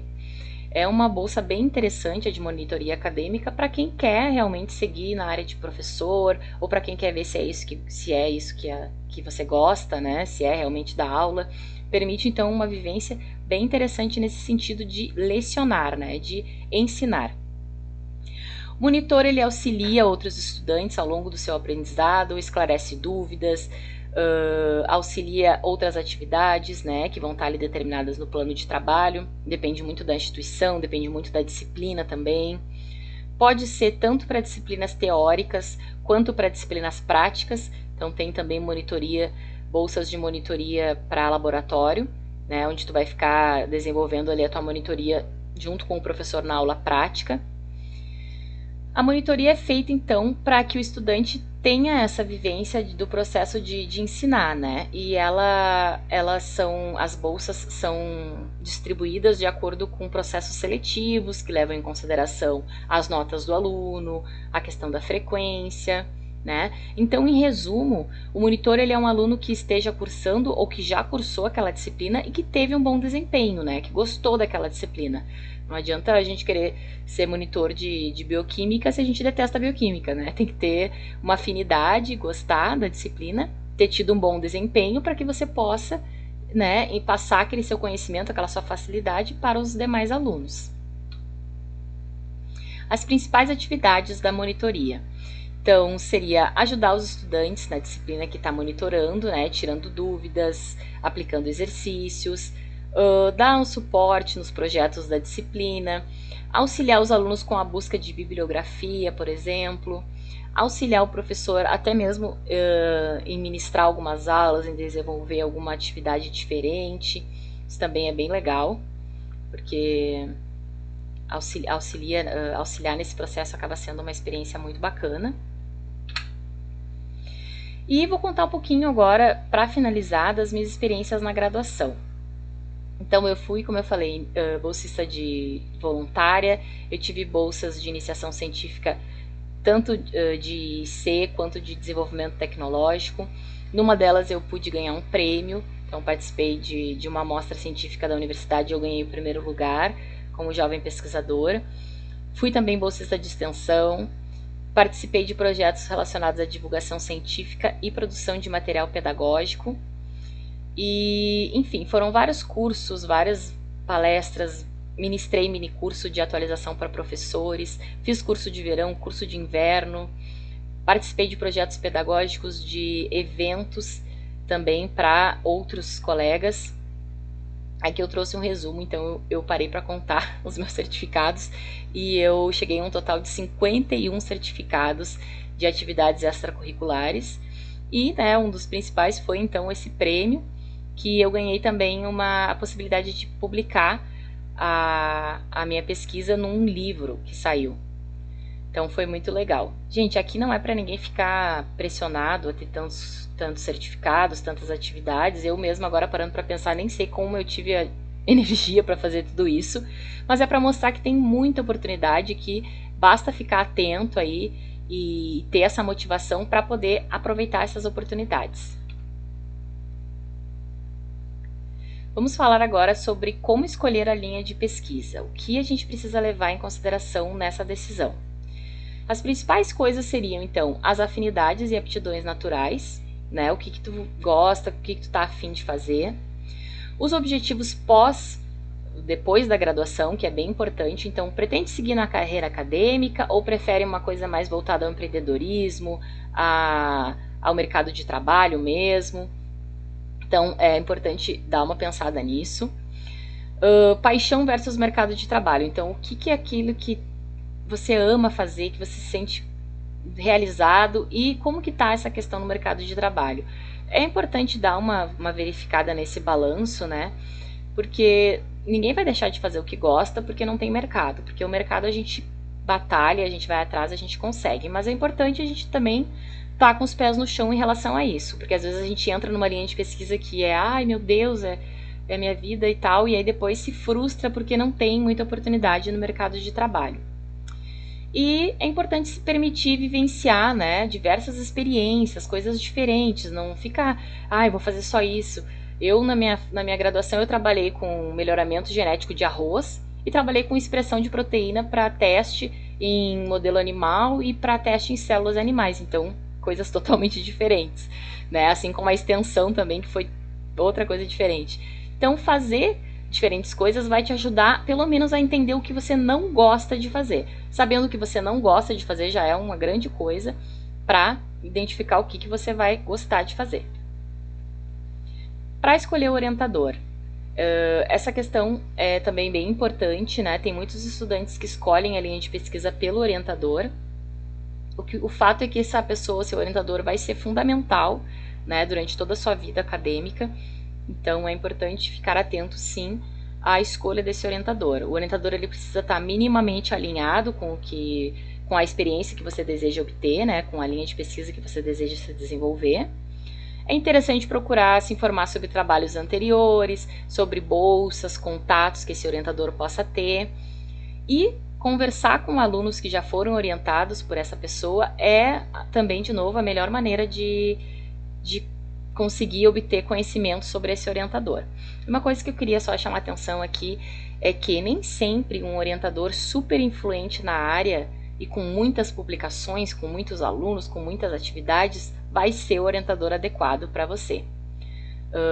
É uma bolsa bem interessante, a de monitoria acadêmica, para quem quer realmente seguir na área de professor, ou para quem quer ver se é isso que você gosta, né? Se é realmente da aula. Permite, então, uma vivência bem interessante nesse sentido de lecionar, né? De ensinar. O monitor, ele auxilia outros estudantes ao longo do seu aprendizado, esclarece dúvidas, auxilia outras atividades, né, que vão estar ali determinadas no plano de trabalho. Depende muito da instituição, depende muito da disciplina também. Pode ser tanto para disciplinas teóricas quanto para disciplinas práticas. Então tem também bolsas de monitoria para laboratório, né, onde tu vai ficar desenvolvendo ali a tua monitoria junto com o professor na aula prática. A monitoria é feita, então, para que o estudante tenha essa vivência do processo de ensinar, né? E as bolsas são distribuídas de acordo com processos seletivos, que levam em consideração as notas do aluno, a questão da frequência, né? Então, em resumo, o monitor, ele é um aluno que esteja cursando ou que já cursou aquela disciplina e que teve um bom desempenho, né? Que gostou daquela disciplina. Não adianta a gente querer ser monitor de bioquímica se a gente detesta a bioquímica, né? Tem que ter uma afinidade, gostar da disciplina, ter tido um bom desempenho para que você possa, né, passar aquele seu conhecimento, aquela sua facilidade para os demais alunos. As principais atividades da monitoria. Então, seria ajudar os estudantes na disciplina que está monitorando, né, tirando dúvidas, aplicando exercícios, dar um suporte nos projetos da disciplina, auxiliar os alunos com a busca de bibliografia, por exemplo, auxiliar o professor até mesmo em ministrar algumas aulas, em desenvolver alguma atividade diferente. Isso também é bem legal, porque auxiliar nesse processo acaba sendo uma experiência muito bacana. E vou contar um pouquinho agora, para finalizar, das minhas experiências na graduação. Então, eu fui, como eu falei, bolsista de voluntária, eu tive bolsas de iniciação científica, tanto de IC quanto de desenvolvimento tecnológico. Numa delas eu pude ganhar um prêmio, então participei de uma amostra científica da universidade, eu ganhei o primeiro lugar como jovem pesquisadora. Fui também bolsista de extensão, participei de projetos relacionados à divulgação científica e produção de material pedagógico. E, enfim, foram vários cursos, várias palestras, ministrei minicurso de atualização para professores, fiz curso de verão, curso de inverno, participei de projetos pedagógicos, de eventos também para outros colegas. Aqui eu trouxe um resumo, então eu parei para contar os meus certificados e eu cheguei a um total de 51 certificados de atividades extracurriculares. E, né, um dos principais foi então esse prêmio, que eu ganhei também a possibilidade de publicar a minha pesquisa num livro que saiu. Então foi muito legal. Gente, aqui não é para ninguém ficar pressionado a ter tantos certificados, tantas atividades. Eu mesma agora parando para pensar, nem sei como eu tive a energia para fazer tudo isso, mas é para mostrar que tem muita oportunidade, que basta ficar atento aí e ter essa motivação para poder aproveitar essas oportunidades. Vamos falar agora sobre como escolher a linha de pesquisa, o que a gente precisa levar em consideração nessa decisão. As principais coisas seriam, então, as afinidades e aptidões naturais, né? O que tu gosta, o que tu tá afim de fazer. Os objetivos depois da graduação, que é bem importante. Então, pretende seguir na carreira acadêmica ou prefere uma coisa mais voltada ao empreendedorismo, ao mercado de trabalho mesmo? Então, é importante dar uma pensada nisso. Paixão versus mercado de trabalho. Então, o que é aquilo que você ama fazer, que você se sente realizado e como que está essa questão no mercado de trabalho? É importante dar uma verificada nesse balanço, né? Porque ninguém vai deixar de fazer o que gosta porque não tem mercado, porque o mercado a gente batalha, a gente vai atrás, a gente consegue, mas é importante a gente também estar com os pés no chão em relação a isso, porque às vezes a gente entra numa linha de pesquisa que é, ai meu Deus, é a minha vida e tal, e aí depois se frustra porque não tem muita oportunidade no mercado de trabalho. E é importante se permitir vivenciar, né, diversas experiências, coisas diferentes, não ficar, ai, vou fazer só isso. Eu, na minha graduação, eu trabalhei com melhoramento genético de arroz e trabalhei com expressão de proteína para teste em modelo animal e para teste em células animais, então coisas totalmente diferentes, né? Assim como a extensão também, que foi outra coisa diferente. Então, fazer diferentes coisas vai te ajudar, pelo menos, a entender o que você não gosta de fazer. Sabendo o que você não gosta de fazer já é uma grande coisa para identificar o que você vai gostar de fazer. Para escolher o orientador, essa questão é também bem importante, né? Tem muitos estudantes que escolhem a linha de pesquisa pelo orientador. O fato é que essa pessoa, seu orientador, vai ser fundamental, né, durante toda a sua vida acadêmica. Então é importante ficar atento, sim, à escolha desse orientador. O orientador ele precisa estar minimamente alinhado com a experiência que você deseja obter, né, com a linha de pesquisa que você deseja se desenvolver. É interessante procurar se informar sobre trabalhos anteriores, sobre bolsas, contatos que esse orientador possa ter. E conversar com alunos que já foram orientados por essa pessoa é também, de novo, a melhor maneira de conseguir obter conhecimento sobre esse orientador. Uma coisa que eu queria só chamar atenção aqui é que nem sempre um orientador super influente na área e com muitas publicações, com muitos alunos, com muitas atividades, vai ser o orientador adequado para você.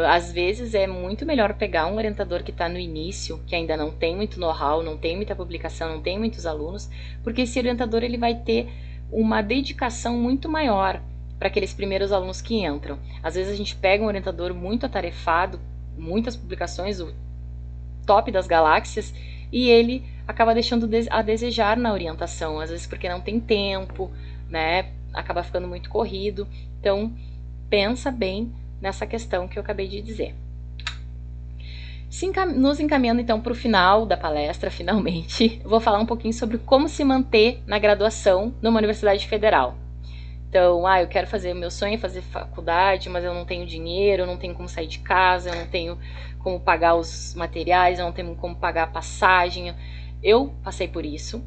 Às vezes é muito melhor pegar um orientador que está no início, que ainda não tem muito know-how, não tem muita publicação, não tem muitos alunos, porque esse orientador ele vai ter uma dedicação muito maior para aqueles primeiros alunos que entram. Às vezes a gente pega um orientador muito atarefado, muitas publicações, o top das galáxias, e ele acaba deixando a desejar na orientação, às vezes porque não tem tempo, né? Acaba ficando muito corrido. Então, pensa bem nessa questão que eu acabei de dizer. Nos encaminhando então para o final da palestra, finalmente, eu vou falar um pouquinho sobre como se manter na graduação numa universidade federal. Então, eu quero fazer, o meu sonho é fazer faculdade, mas eu não tenho dinheiro, eu não tenho como sair de casa, eu não tenho como pagar os materiais, eu não tenho como pagar a passagem. Eu passei por isso,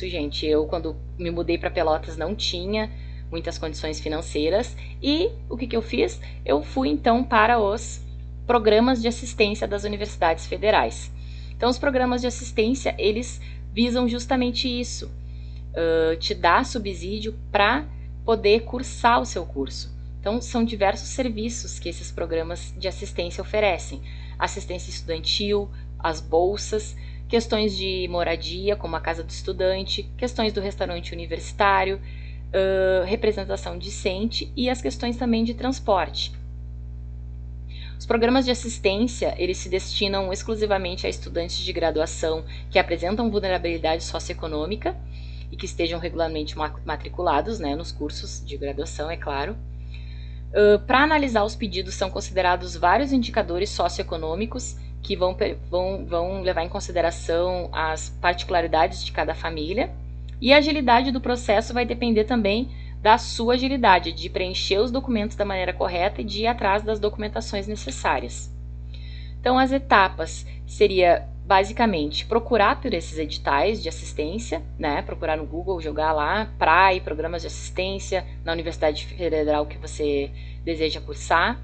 gente. Eu, quando me mudei para Pelotas, não tinha muitas condições financeiras. E o que eu fiz? Eu fui, então, para os programas de assistência das universidades federais. Então, os programas de assistência, eles visam justamente isso. Te dar subsídio para poder cursar o seu curso. Então, são diversos serviços que esses programas de assistência oferecem. Assistência estudantil, as bolsas, questões de moradia, como a casa do estudante, questões do restaurante universitário, representação discente e as questões também de transporte. Os programas de assistência, eles se destinam exclusivamente a estudantes de graduação que apresentam vulnerabilidade socioeconômica e que estejam regularmente matriculados, né, nos cursos de graduação, é claro. Para analisar os pedidos, são considerados vários indicadores socioeconômicos que vão levar em consideração as particularidades de cada família. E a agilidade do processo vai depender também da sua agilidade, de preencher os documentos da maneira correta e de ir atrás das documentações necessárias. Então, as etapas seria basicamente procurar por esses editais de assistência, né? Procurar no Google, jogar lá, PRAE, programas de assistência na Universidade Federal que você deseja cursar,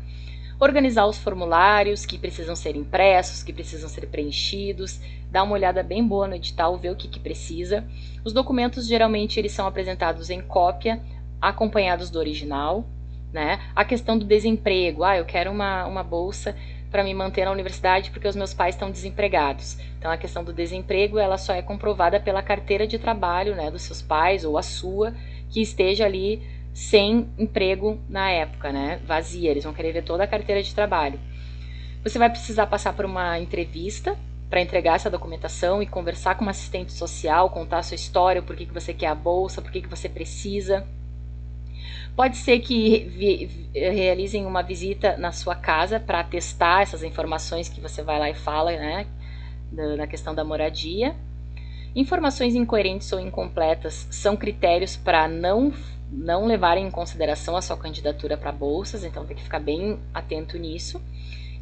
organizar os formulários que precisam ser impressos, que precisam ser preenchidos, dar uma olhada bem boa no edital, ver o que precisa. Os documentos geralmente eles são apresentados em cópia, acompanhados do original, né? A questão do desemprego, eu quero uma bolsa para me manter na universidade porque os meus pais estão desempregados. Então a questão do desemprego ela só é comprovada pela carteira de trabalho, né, dos seus pais ou a sua que esteja ali sem emprego na época, né, vazia. Eles vão querer ver toda a carteira de trabalho. Você vai precisar passar por uma entrevista para entregar essa documentação e conversar com uma assistente social, contar a sua história, por que você quer a bolsa, por que você precisa. Pode ser que realizem uma visita na sua casa para testar essas informações que você vai lá e fala, né, na questão da moradia. Informações incoerentes ou incompletas são critérios para não levarem em consideração a sua candidatura para bolsas, então tem que ficar bem atento nisso.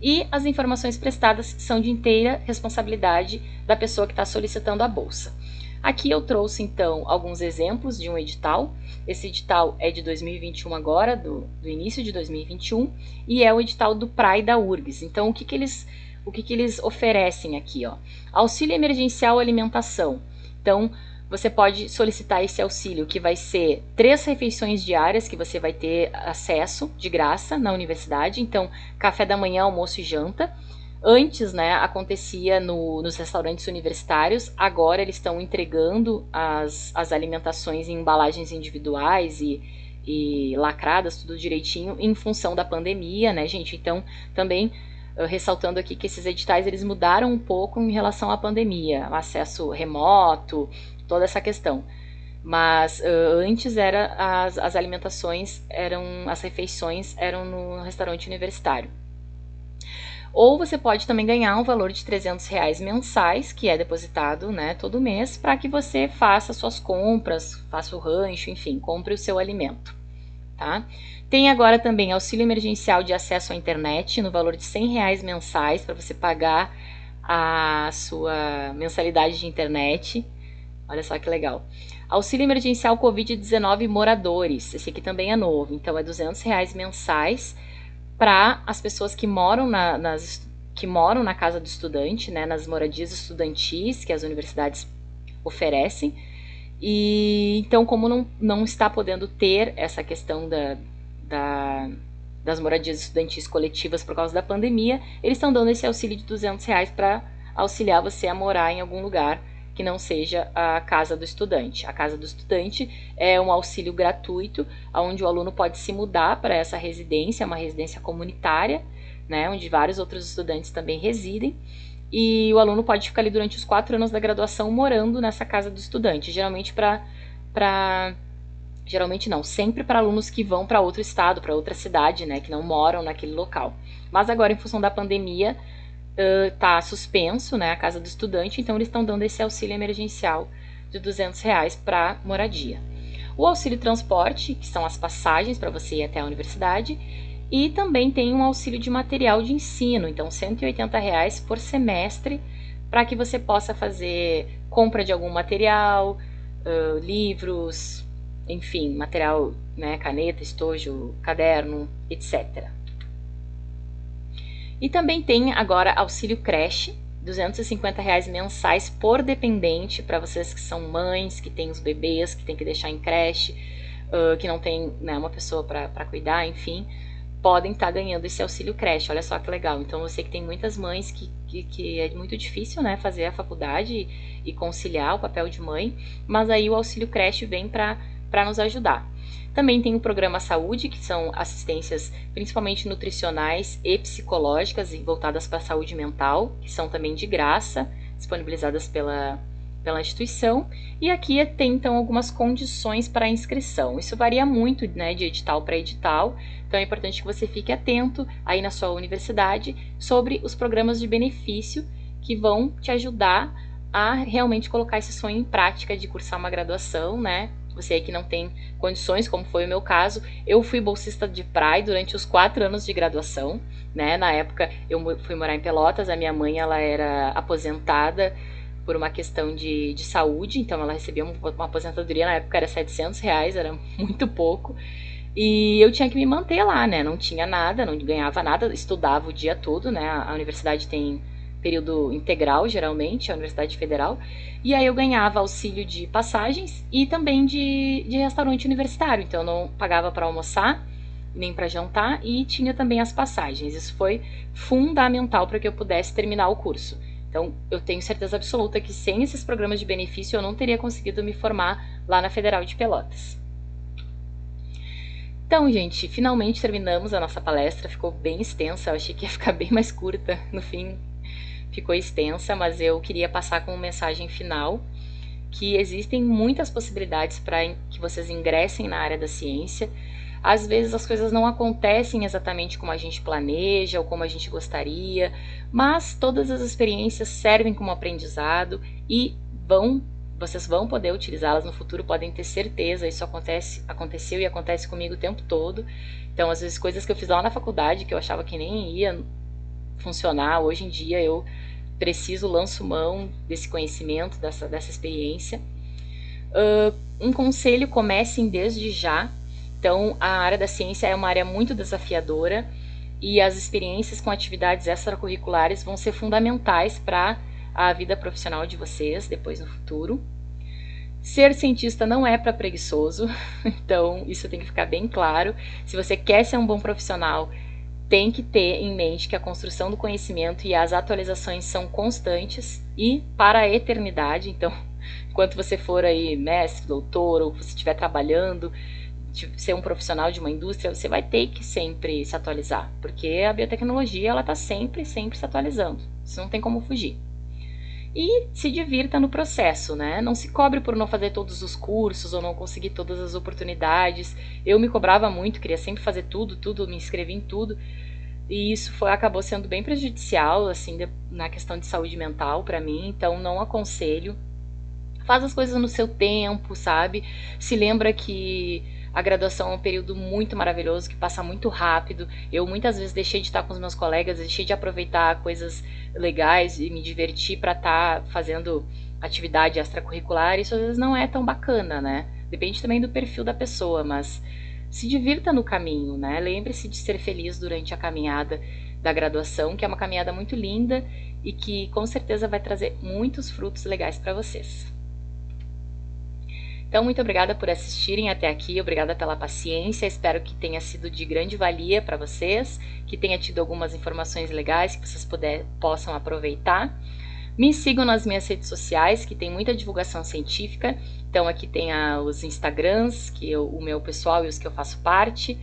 E as informações prestadas são de inteira responsabilidade da pessoa que está solicitando a bolsa. Aqui eu trouxe então alguns exemplos de um edital. Esse edital é de 2021 agora, do início de 2021, e é o edital do PRAE da URGS. Então o que eles oferecem aqui, ó? Auxílio emergencial alimentação. Então você pode solicitar esse auxílio, que vai ser 3 refeições diárias que você vai ter acesso de graça na universidade. Então, café da manhã, almoço e janta. Antes, né, acontecia nos restaurantes universitários. Agora eles estão entregando as alimentações em embalagens individuais e lacradas, tudo direitinho, em função da pandemia, né, gente? Então, também ressaltando aqui que esses editais eles mudaram um pouco em relação à pandemia, acesso remoto, toda essa questão. Mas antes as alimentações as refeições eram no restaurante universitário. Ou você pode também ganhar um valor de R$300 mensais, que é depositado, né, todo mês, para que você faça suas compras, faça o rancho, enfim, compre o seu alimento. Tá? Tem agora também auxílio emergencial de acesso à internet, no valor de R$100 mensais, para você pagar a sua mensalidade de internet. Olha só que legal. Auxílio emergencial Covid-19 moradores. Esse aqui também é novo. Então, é R$200 mensais para as pessoas que moram na casa do estudante, né, nas moradias estudantis que as universidades oferecem. E então, como não está podendo ter essa questão das moradias estudantis coletivas por causa da pandemia, eles estão dando esse auxílio de R$200 para auxiliar você a morar em algum lugar que não seja a casa do estudante. A casa do estudante é um auxílio gratuito, onde o aluno pode se mudar para essa residência, uma residência comunitária, né, onde vários outros estudantes também residem, e o aluno pode ficar ali durante os 4 anos da graduação morando nessa casa do estudante, geralmente não, sempre para alunos que vão para outro estado, para outra cidade, né, que não moram naquele local. Mas agora, em função da pandemia, está suspenso, né, a casa do estudante, então eles estão dando esse auxílio emergencial de R$200 para moradia. O auxílio transporte, que são as passagens para você ir até a universidade, e também tem um auxílio de material de ensino, então R$180 por semestre, para que você possa fazer compra de algum material, livros, enfim, material, né, caneta, estojo, caderno, etc. E também tem agora auxílio creche, R$250 mensais por dependente, para vocês que são mães, que têm os bebês, que tem que deixar em creche, que não tem, né, uma pessoa para cuidar, enfim, podem estar ganhando esse auxílio creche. Olha só que legal. Então, eu sei que tem muitas mães que é muito difícil, né, fazer a faculdade e conciliar o papel de mãe, mas aí o auxílio creche vem para nos ajudar. Também tem o programa Saúde, que são assistências principalmente nutricionais e psicológicas e voltadas para a saúde mental, que são também de graça, disponibilizadas pela instituição. E aqui tem então algumas condições para a inscrição. Isso varia muito, né, de edital para edital, então é importante que você fique atento aí na sua universidade sobre os programas de benefício que vão te ajudar a realmente colocar esse sonho em prática de cursar uma graduação, né? Você aí que não tem condições, como foi o meu caso, eu fui bolsista de PRAE durante os 4 anos de graduação, né? Na época eu fui morar em Pelotas, a minha mãe ela era aposentada por uma questão de saúde, então ela recebia uma aposentadoria, na época era R$700, era muito pouco, e eu tinha que me manter lá, né? Não tinha nada, não ganhava nada, estudava o dia todo, né? A universidade tem período integral, geralmente, a Universidade Federal, e aí eu ganhava auxílio de passagens e também de restaurante universitário, então eu não pagava para almoçar, nem para jantar, e tinha também as passagens. Isso foi fundamental para que eu pudesse terminar o curso. Então, eu tenho certeza absoluta que sem esses programas de benefício eu não teria conseguido me formar lá na Federal de Pelotas. Então, gente, finalmente terminamos a nossa palestra, ficou bem extensa, eu achei que ia ficar bem mais curta, no fim ficou extensa, mas eu queria passar com uma mensagem final, que existem muitas possibilidades para que vocês ingressem na área da ciência. Às vezes as coisas não acontecem exatamente como a gente planeja ou como a gente gostaria, mas todas as experiências servem como aprendizado e vocês vão poder utilizá-las no futuro, podem ter certeza. Isso aconteceu e acontece comigo o tempo todo. Então, às vezes, coisas que eu fiz lá na faculdade que eu achava que nem ia funcionar, hoje em dia eu lanço mão desse conhecimento, dessa experiência. Um conselho: comecem desde já. Então, a área da ciência é uma área muito desafiadora e as experiências com atividades extracurriculares vão ser fundamentais para a vida profissional de vocês depois no futuro. Ser cientista não é para preguiçoso, então isso tem que ficar bem claro. Se você quer ser um bom profissional, tem que ter em mente que a construção do conhecimento e as atualizações são constantes e para a eternidade. Então, enquanto você for aí mestre, doutor, ou você estiver trabalhando, ser um profissional de uma indústria, você vai ter que sempre se atualizar, porque a biotecnologia ela está sempre se atualizando. Isso não tem como fugir. E se divirta no processo, né? Não se cobre por não fazer todos os cursos ou não conseguir todas as oportunidades. Eu me cobrava muito, queria sempre fazer tudo, me inscrevi em tudo. E isso acabou sendo bem prejudicial, assim, na questão de saúde mental para mim. Então, não aconselho. Faz as coisas no seu tempo, sabe? Se lembra que a graduação é um período muito maravilhoso, que passa muito rápido. Eu muitas vezes deixei de estar com os meus colegas, deixei de aproveitar coisas legais e me divertir para estar fazendo atividade extracurricular. Isso às vezes não é tão bacana, né? Depende também do perfil da pessoa, mas se divirta no caminho, né? Lembre-se de ser feliz durante a caminhada da graduação, que é uma caminhada muito linda e que com certeza vai trazer muitos frutos legais para vocês. Então, muito obrigada por assistirem até aqui, obrigada pela paciência, espero que tenha sido de grande valia para vocês, que tenha tido algumas informações legais que vocês possam aproveitar. Me sigam nas minhas redes sociais, que tem muita divulgação científica. Então aqui tem os Instagrams, o meu pessoal e os que eu faço parte,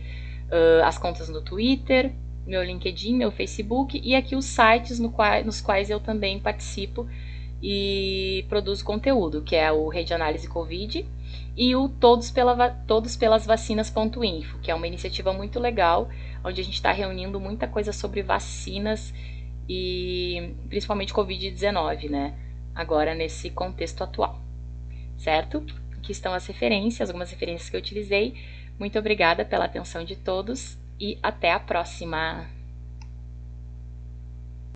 as contas no Twitter, meu LinkedIn, meu Facebook e aqui os sites nos quais eu também participo e produzo conteúdo, que é o Rede Análise Covid e o todospelasvacinas.info, que é uma iniciativa muito legal, onde a gente está reunindo muita coisa sobre vacinas e principalmente Covid-19, né? Agora nesse contexto atual, certo? Aqui estão as referências, algumas referências que eu utilizei. Muito obrigada pela atenção de todos e até a próxima!